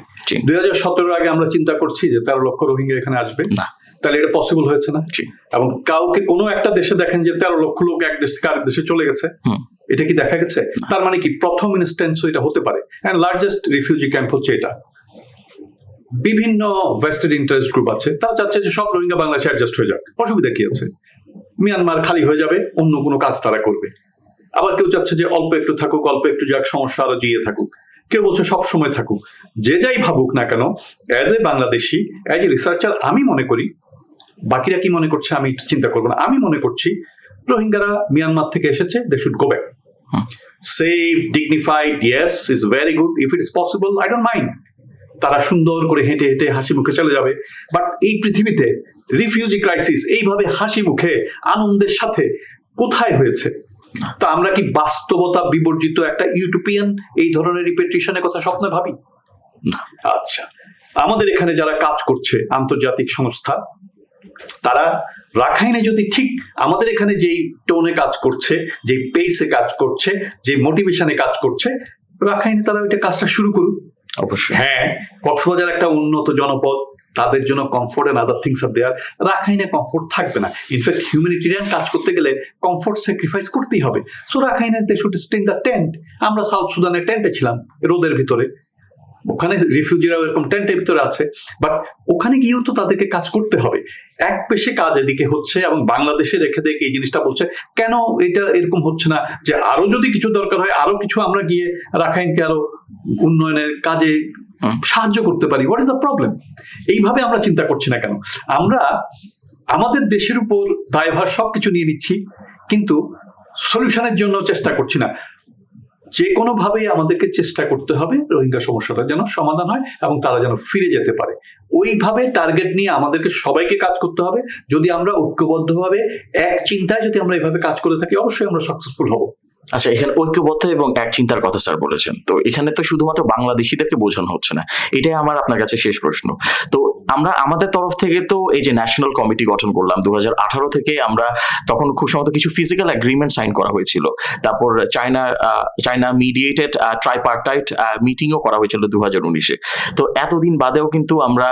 2017 আগে আমরা চিন্তা করছি যে 13 লক্ষ রোহিঙ্গা এখানে আসবে না, তাহলে এটা পসিবল হয়েছে না। এবং কাউকে কোনো একটা দেশে দেখেন যে 13 লক্ষ লোক এক দেশ থেকে আরেক দেশে চলে গেছে, এটা কি দেখা গেছে? তার মানে কি প্রথম ইনস্ট্যান্স এটা হতে পারে। এন্ড লার্জেস্ট রিফিউজি ক্যাম্প হচ্ছে এটা। বিভিন্ন ভেস্টেড ইন্টারেস্ট গ্রুপ আছে, তারা চাচ্ছে যে সব রোহিঙ্গা বাংলাদেশে অ্যাডজাস্ট হয়ে যাক, অসুবিধা কি আছে? মিয়ানমার খালি হয়ে যাবে, অন্য কোনো কাজ তারা করবে। আবার কেউ চাচ্ছে যে অল্প একটু থাকুক, অল্প একটু যাক, সমস্যা আরো জিয়ে থাকুক। কেউ বলছে সব সময় থাকুক। যে যাই ভাবুক না কেন, as a Bangladeshi, as a researcher, আমি মনে করি, বাকিরা কি মনে করছে আমি চিন্তা করবো না, আমি মনে করছি রোহিঙ্গারা মিয়ানমার থেকে এসেছে, they should go back. Safe, dignified, yes, is very good. If it is possible, I don't mind. তারা সুন্দর করে হেঁটে হেঁটে হাসি মুখে চলে যাবে। বাট এই পৃথিবীতে রিফিউজি ক্রাইসিস এইভাবে হাসি মুখে আনন্দের সাথে কোথায় হয়েছে? তা আমরা কি বাস্তবতা বিবর্জিত একটা ইউটোপিয়ান এই ধরনের রিপেটিশনের কথা স্বপ্নে ভাবি? আচ্ছা, আমাদের এখানে যারা কাজ করছে আন্তর্জাতিক সংস্থা, তারা রাখাইনে যদি ঠিক আমাদের এখানে যেই টোনে কাজ করছে, যে পেসে কাজ করছে, যে মোটিভেশনে কাজ করছে, রাখাইনে তারা ওইটা কাজটা শুরু করুক। অবশ্যই হ্যাঁ, কক্সবাজার একটা উন্নত জনপদ, তাদের জন্য comfort and other things are দেয়ার। রাখাইনে কমফোর্ট থাকবে না। ইনফ্যাক্ট হিউম্যানিটেরিয়ান কাজ করতে গেলে কমফোর্ট স্যাক্রিফাইস করতেই হবে। সো রাখাইনে they should stay in the tent. আমরা সাউথ সুদানের টেন্টে ছিলাম, রোদের ভিতরে। ওখানে রিফিউজিরাও এরকম টেন্টের ভিতরে আছে, বাট ওখানে গিয়েও তো তাদেরকে কাজ করতে হবে। এক পেশে কাজ এদিকে হচ্ছে, এবং বাংলাদেশে রেখে দেখে এই জিনিসটা বলছে কেন এটা এরকম হচ্ছে না, যে আরো যদি কিছু দরকার হয়, আরো কিছু আমরা গিয়ে রাখাইনকে আরো উন্নয়নের কাজে সাহায্য করতে পারি। What is the problem? এইভাবে আমরা চিন্তা করছি না কেন? আমরা আমাদের দেশের উপর দায়ভার সবকিছু নিয়ে নিচ্ছি, কিন্তু সলিউশনের জন্য চেষ্টা করছি না। যে কোনোভাবেই আমাদেরকে চেষ্টা করতে হবে রোহিঙ্গা সমস্যাটা যেন সমাধান হয় এবং তারা যেন ফিরে যেতে পারে। ওইভাবে টার্গেট নিয়ে আমাদেরকে সবাইকে কাজ করতে হবে। যদি আমরা ঐক্যবদ্ধভাবে এক চিন্তায় যদি আমরা এভাবে কাজ করে থাকি, অবশ্যই আমরা সাকসেসফুল হব। আচ্ছা, এখানে ঐক্যবদ্ধ এবং এক চিন্তার কথা স্যার বলেছেন, তো এখানে তো শুধুমাত্র বাংলাদেশিদেরকে বোঝানো হচ্ছে না, এটাই আমার আপনার কাছে শেষ প্রশ্ন। তো আমরা আমাদের তরফ থেকে তো এই যে ন্যাশনাল কমিটি গঠন করলাম 2018 থেকে, আমরা তখন খুব সম্ভবত কিছু ফিজিক্যাল এগ্রিমেন্ট সাইন করা হয়েছিল, তারপর চায়না মিডিয়েটেড ট্রাইপার্টাইট মিটিংও করা হয়েছিল 2019-এ। তো এতদিন বাদেও কিন্তু আমরা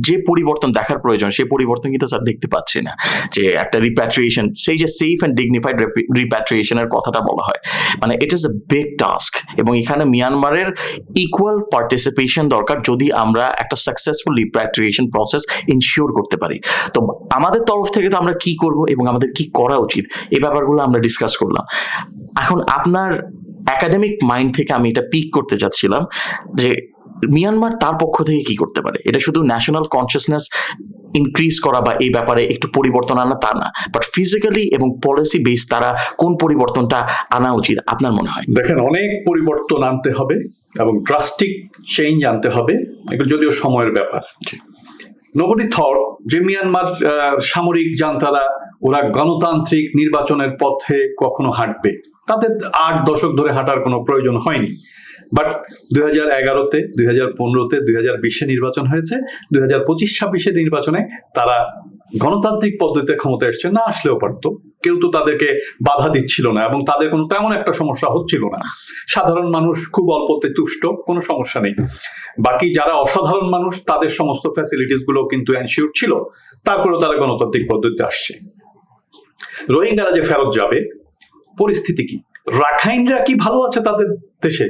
যে পরিবর্তন দেখার প্রয়োজন সেই পরিবর্তন কিন্তু স্যার দেখতে পাচ্ছি না। যে একটা রিপ্যাট্রিয়েশন, সেই যে সেফ অ্যান্ড ডিগনিফাইড রিপ্যাট্রিয়েশনের কথাটা বলা হয়, মানে it is a big task, এবং এখানে মিয়ানমারের ইকুয়াল পার্টিসিপেশন দরকার যদি আমরা একটা সাকসেসফুল রিপ্যাট্রিয়েশন প্রসেস ইনশিওর করতে পারি। তো আমাদের তরফ থেকে তো আমরা কি করব এবং আমাদের কি করা উচিত, এই ব্যাপারগুলো আমরা ডিসকাস করলাম। এখন আপনার একাডেমিক মাইন্ড থেকে আমি এটা পিক করতে চাচ্ছিলাম যে মিয়ানমার তার পক্ষ থেকে কি করতে পারে। এটা শুধু ন্যাশনাল কনসিয়াসনেস ইনক্রিজ করা বা এই ব্যাপারে একটু পরিবর্তন আনা তা না, বাট ফিজিক্যালি এবং পলিসি বেস তারা কোন পরিবর্তনটা আনা উচিত আপনার মনে হয়? দেখেন, অনেক পরিবর্তন আনতে হবে এবং ড্রাস্টিক চেঞ্জ আনতে হবে, এগুলো যদিও সময়ের ব্যাপার। নোবডি থট যে মিয়ানমার সামরিক জান্তারা ওরা গণতান্ত্রিক নির্বাচনের পথে কখনো হাঁটবে, তাদের 8 দশক ধরে হাঁটার কোনো প্রয়োজন হয়নি। বাট 2011-তে, 2015-তে, 2020-এ নির্বাচন হয়েছে, 2025-26-এর নির্বাচনে তারা গণতান্ত্রিক পদ্ধতিতে ক্ষমতা এসছে, না আসলেও পারতো, কেউ তো তাদেরকে বাধা দিচ্ছিল না এবং তাদের কোনো তেমন একটা সমস্যা হচ্ছিল না। সাধারণ মানুষ খুব অল্পতে তুষ্ট, কোনো সমস্যা নেই। বাকি যারা অসাধারণ মানুষ তাদের সমস্ত ফ্যাসিলিটিস গুলো কিন্তু এনশিওর ছিল, তারপরেও তারা গণতান্ত্রিক পদ্ধতিতে আসছে। রোহিঙ্গারা যে ফেরত যাবে, পরিস্থিতি কি? রাখাইনরা কি ভালো আছে তাদের দেশে?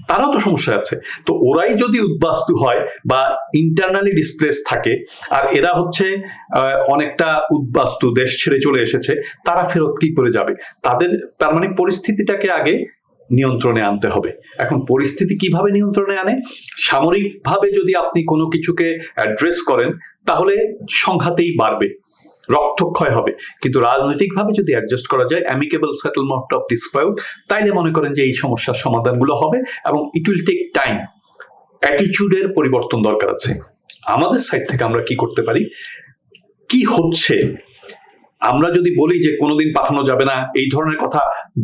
তারাও তো সমস্যা আছে। তো ওরাই যদি উদ্বাস্তু হয় বা ইন্টারনালি ডিসপ্লেস থাকে, আর এরা হচ্ছে অনেকটা উদ্বাস্তু, দেশ ছেড়ে চলে এসেছে, তারা ফেরত কি করে যাবে? তার মানে পরিস্থিতিটাকে আগে নিয়ন্ত্রণে আনতে হবে। এখন পরিস্থিতি কিভাবে নিয়ন্ত্রণে আনে? সামরিকভাবে যদি আপনি কোনো কিছুকে অ্যাড্রেস করেন তাহলে সংঘাতেই বাড়বে, রক্তক্ষয় হবে। কিন্তু রাজনৈতিকভাবে যদি অ্যাডজাস্ট করা যায়, অ্যামিকেবল সেটেলমেন্ট অফ ডিসপিউট, তাইলে মনে করেন যে এই সমস্যার সমাধানগুলো হবে এবং ইট উইল টেক টাইম। অ্যাটিটিউডের পরিবর্তন দরকার আছে। আমাদের সাইড থেকে আমরা কি করতে পারি? কি হচ্ছে আমরা যদি বলি যে কোনোদিন পাঠানো যাবে না, এই ধরনের কথা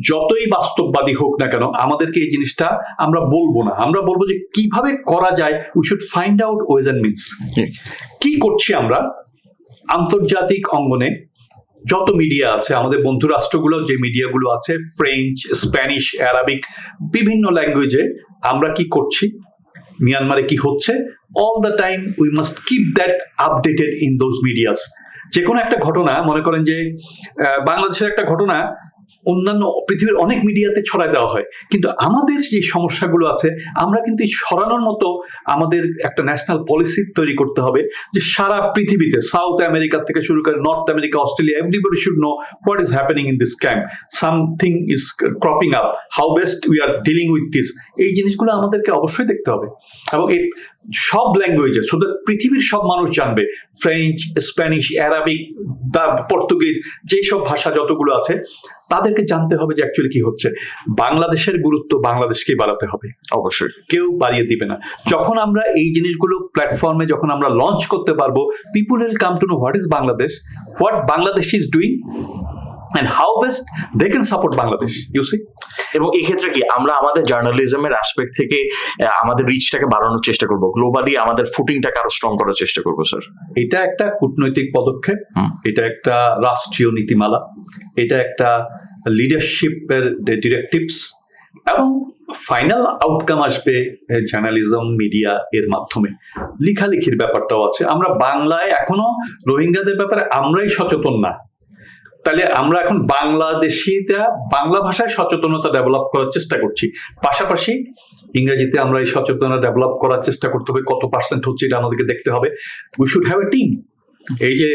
যতই বাস্তববাদী হোক না কেন, আমাদেরকে এই জিনিসটা আমরা বলবো না। আমরা বলবো যে কিভাবে করা যায়, we should find out ways and means. কি করছি আমরা? আন্তর্জাতিক অঙ্গনে যত মিডিয়া আছে, আমাদের বন্ধু রাষ্ট্রগুলো যে মিডিয়াগুলো আছে, ফ্রেঞ্চ, স্প্যানিশ, অ্যারাবিক, বিভিন্ন ল্যাঙ্গুয়েজে আমরা কি করছি, মিয়ানমারে কি হচ্ছে, all the time we must keep that updated in those medias. যে কোনো একটা ঘটনা, মনে করেন যে বাংলাদেশের একটা ঘটনা অন্যান্য পৃথিবীর অনেক মিডিয়াতে ছড়ায় দেওয়া হয়, কিন্তু আমাদের যে সমস্যাগুলো আছে আমরা কিন্তু ছড়ানোর মতো আমাদের একটা ন্যাশনাল পলিসি তৈরি করতে হবে, যে সারা পৃথিবীতে, সাউথ আমেরিকা থেকে শুরু করে north America, Australia, everybody should know what is happening in this camp, something is cropping up, how best we are dealing with this. এই জিনিসগুলো আমাদেরকে অবশ্যই দেখতে হবে এবং এই সব ল্যাঙ্গুয়েজে, সো দ্যাট পৃথিবীর সব মানুষ জানবে, ফ্রেঞ্চ, স্প্যানিশ, অ্যারাবিক, পর্তুগিজ, যেসব ভাষা যতগুলো আছে তাদেরকে জানতে হবে যে অ্যাকচুয়ালি কি হচ্ছে। বাংলাদেশের গুরুত্ব বাংলাদেশকেই বাড়াতে হবে, অবশ্যই কেউ বাড়িয়ে দিবে না। যখন আমরা এই জিনিসগুলো প্ল্যাটফর্মে যখন আমরা লঞ্চ করতে পারবো, people will come to know what is Bangladesh, what Bangladesh is doing and how best they can support Bangladesh, you see. এবং এই ক্ষেত্রে কি আমরা আমাদের জার্নালিজমের অ্যাসপেক্ট থেকে আমাদের রিচটাকে বাড়ানোর চেষ্টা করব, গ্লোবালি আমাদের ফুটিংটাকে আরো স্ট্রং করার চেষ্টা করব স্যার? এটা একটা কূটনৈতিক পদক্ষেপ, এটা একটা রাষ্ট্রীয় নীতিমালা, এটা একটা লিডারশিপের ডিরেক্টিভস, এবং ফাইনাল আউটকাম আসবে জার্নালিজম, মিডিয়া এর মাধ্যমে। লেখালেখির ব্যাপারটাও আছে। আমরা বাংলায় এখনো রোহিঙ্গাদের ব্যাপারে আমরাই সচেতন না, তাহলে আমরা এখন বাংলাদেশিরা বাংলা ভাষায় সচেতনতা ডেভেলপ করার চেষ্টা করছি, পাশাপাশি ইংরেজিতে আমরা এই সচেতনতা ডেভেলপ করার চেষ্টা করতে হবে। কত পার্সেন্ট হচ্ছে এটা আমাদেরকে দেখতে হবে। We should have a team. এই যে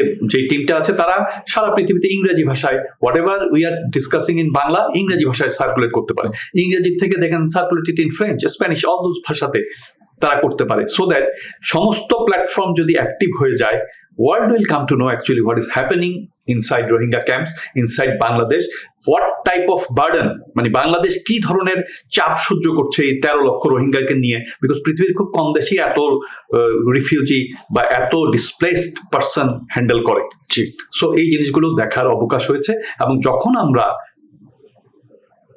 টিমটা আছে তারা সারা পৃথিবীতে ইংরেজি ভাষায় what ever we are discussing in Bangla, ইংরেজি ভাষায় সার্কুলেট করতে পারে। ইংরেজি থেকে দেখেন circulated in French, Spanish, all those ভাষাতে তারা করতে পারে, সো দ্যাট সমস্ত প্ল্যাটফর্ম যদি অ্যাক্টিভ হয়ে যায়, world will come to know actually what is happening inside Rohingya camps, inside Bangladesh, what type of burden, মানে বাংলাদেশ কি ধরনের চাপ সহ্য করছে এই 13 লক্ষ রোহিঙ্গাকে নিয়ে, বিকজ পৃথিবীর খুব কম দেশই এত রিফিউজি বা এত ডিসপ্লেসড পার্সন হ্যান্ডেল করে। সো এই জিনিসগুলো দেখার অবকাশ হয়েছে, এবং যখন আমরা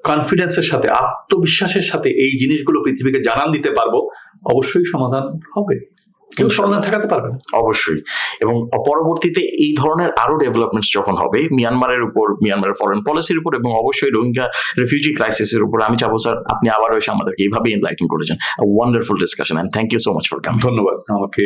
কনফিডেন্সের সাথে, আত্মবিশ্বাসের সাথে এই জিনিসগুলো পৃথিবীকে জানান দিতে পারবো, অবশ্যই সমাধান হবে। কেউ সমাধান ঠেকাতে পারবে না। অবশ্যই। এবং পরবর্তীতে এই ধরনের আরো ডেভেলপমেন্টস যখন হবে মিয়ানমারের উপর, মিয়ানমারের ফরেন পলিসির উপর, এবং অবশ্যই রোহিঙ্গা রিফিউজি ক্রাইসিসের উপর, আমি চাবো স্যার আপনি আবারও এসে আমাদেরকে এইভাবে এনলাইটেন করেছেন। Wonderful discussion, and thank you so much for coming. ধন্যবাদ আমাকে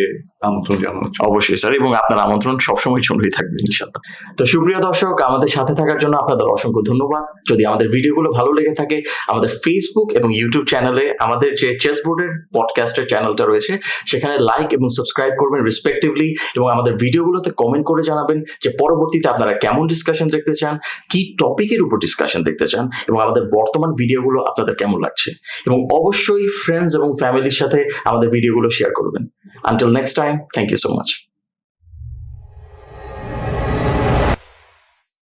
আমন্ত্রণ জানানোর জন্য। অবশ্যই স্যার, এবং আপনার আমন্ত্রণ সবসময় জন্যই থাকবে ইনশাআল্লাহ। তো সুপ্রিয় দর্শক, আমাদের সাথে থাকার জন্য আপনাদের অসংখ্য ধন্যবাদ। যদি আমাদের ভিডিওগুলো ভালো লেগে থাকে, আমাদের ফেসবুক এবং ইউটিউব চ্যানেলে আমাদের যে চেসবোর্ডের পডকাস্টের চ্যানেলটা রয়েছে সেখানে লাইক এবং সাবস্ক্রাইব করবেন রেসপেক্টিভলি, এবং আমাদের ভিডিওগুলোতে কমেন্ট করে জানাবেন যে পরবর্তীতে আপনারা কেমন ডিসকাশন দেখতে চান, কি টপিকের উপর ডিসকাশন দেখতে চান, এবং আমাদের বর্তমান ভিডিওগুলো আপনাদের কেমন লাগছে। এবং অবশ্যই ফ্রেন্ডস এবং ফ্যামিলির সাথে আমাদের ভিডিওগুলো শেয়ার করবেন। Until next time, thank you so much.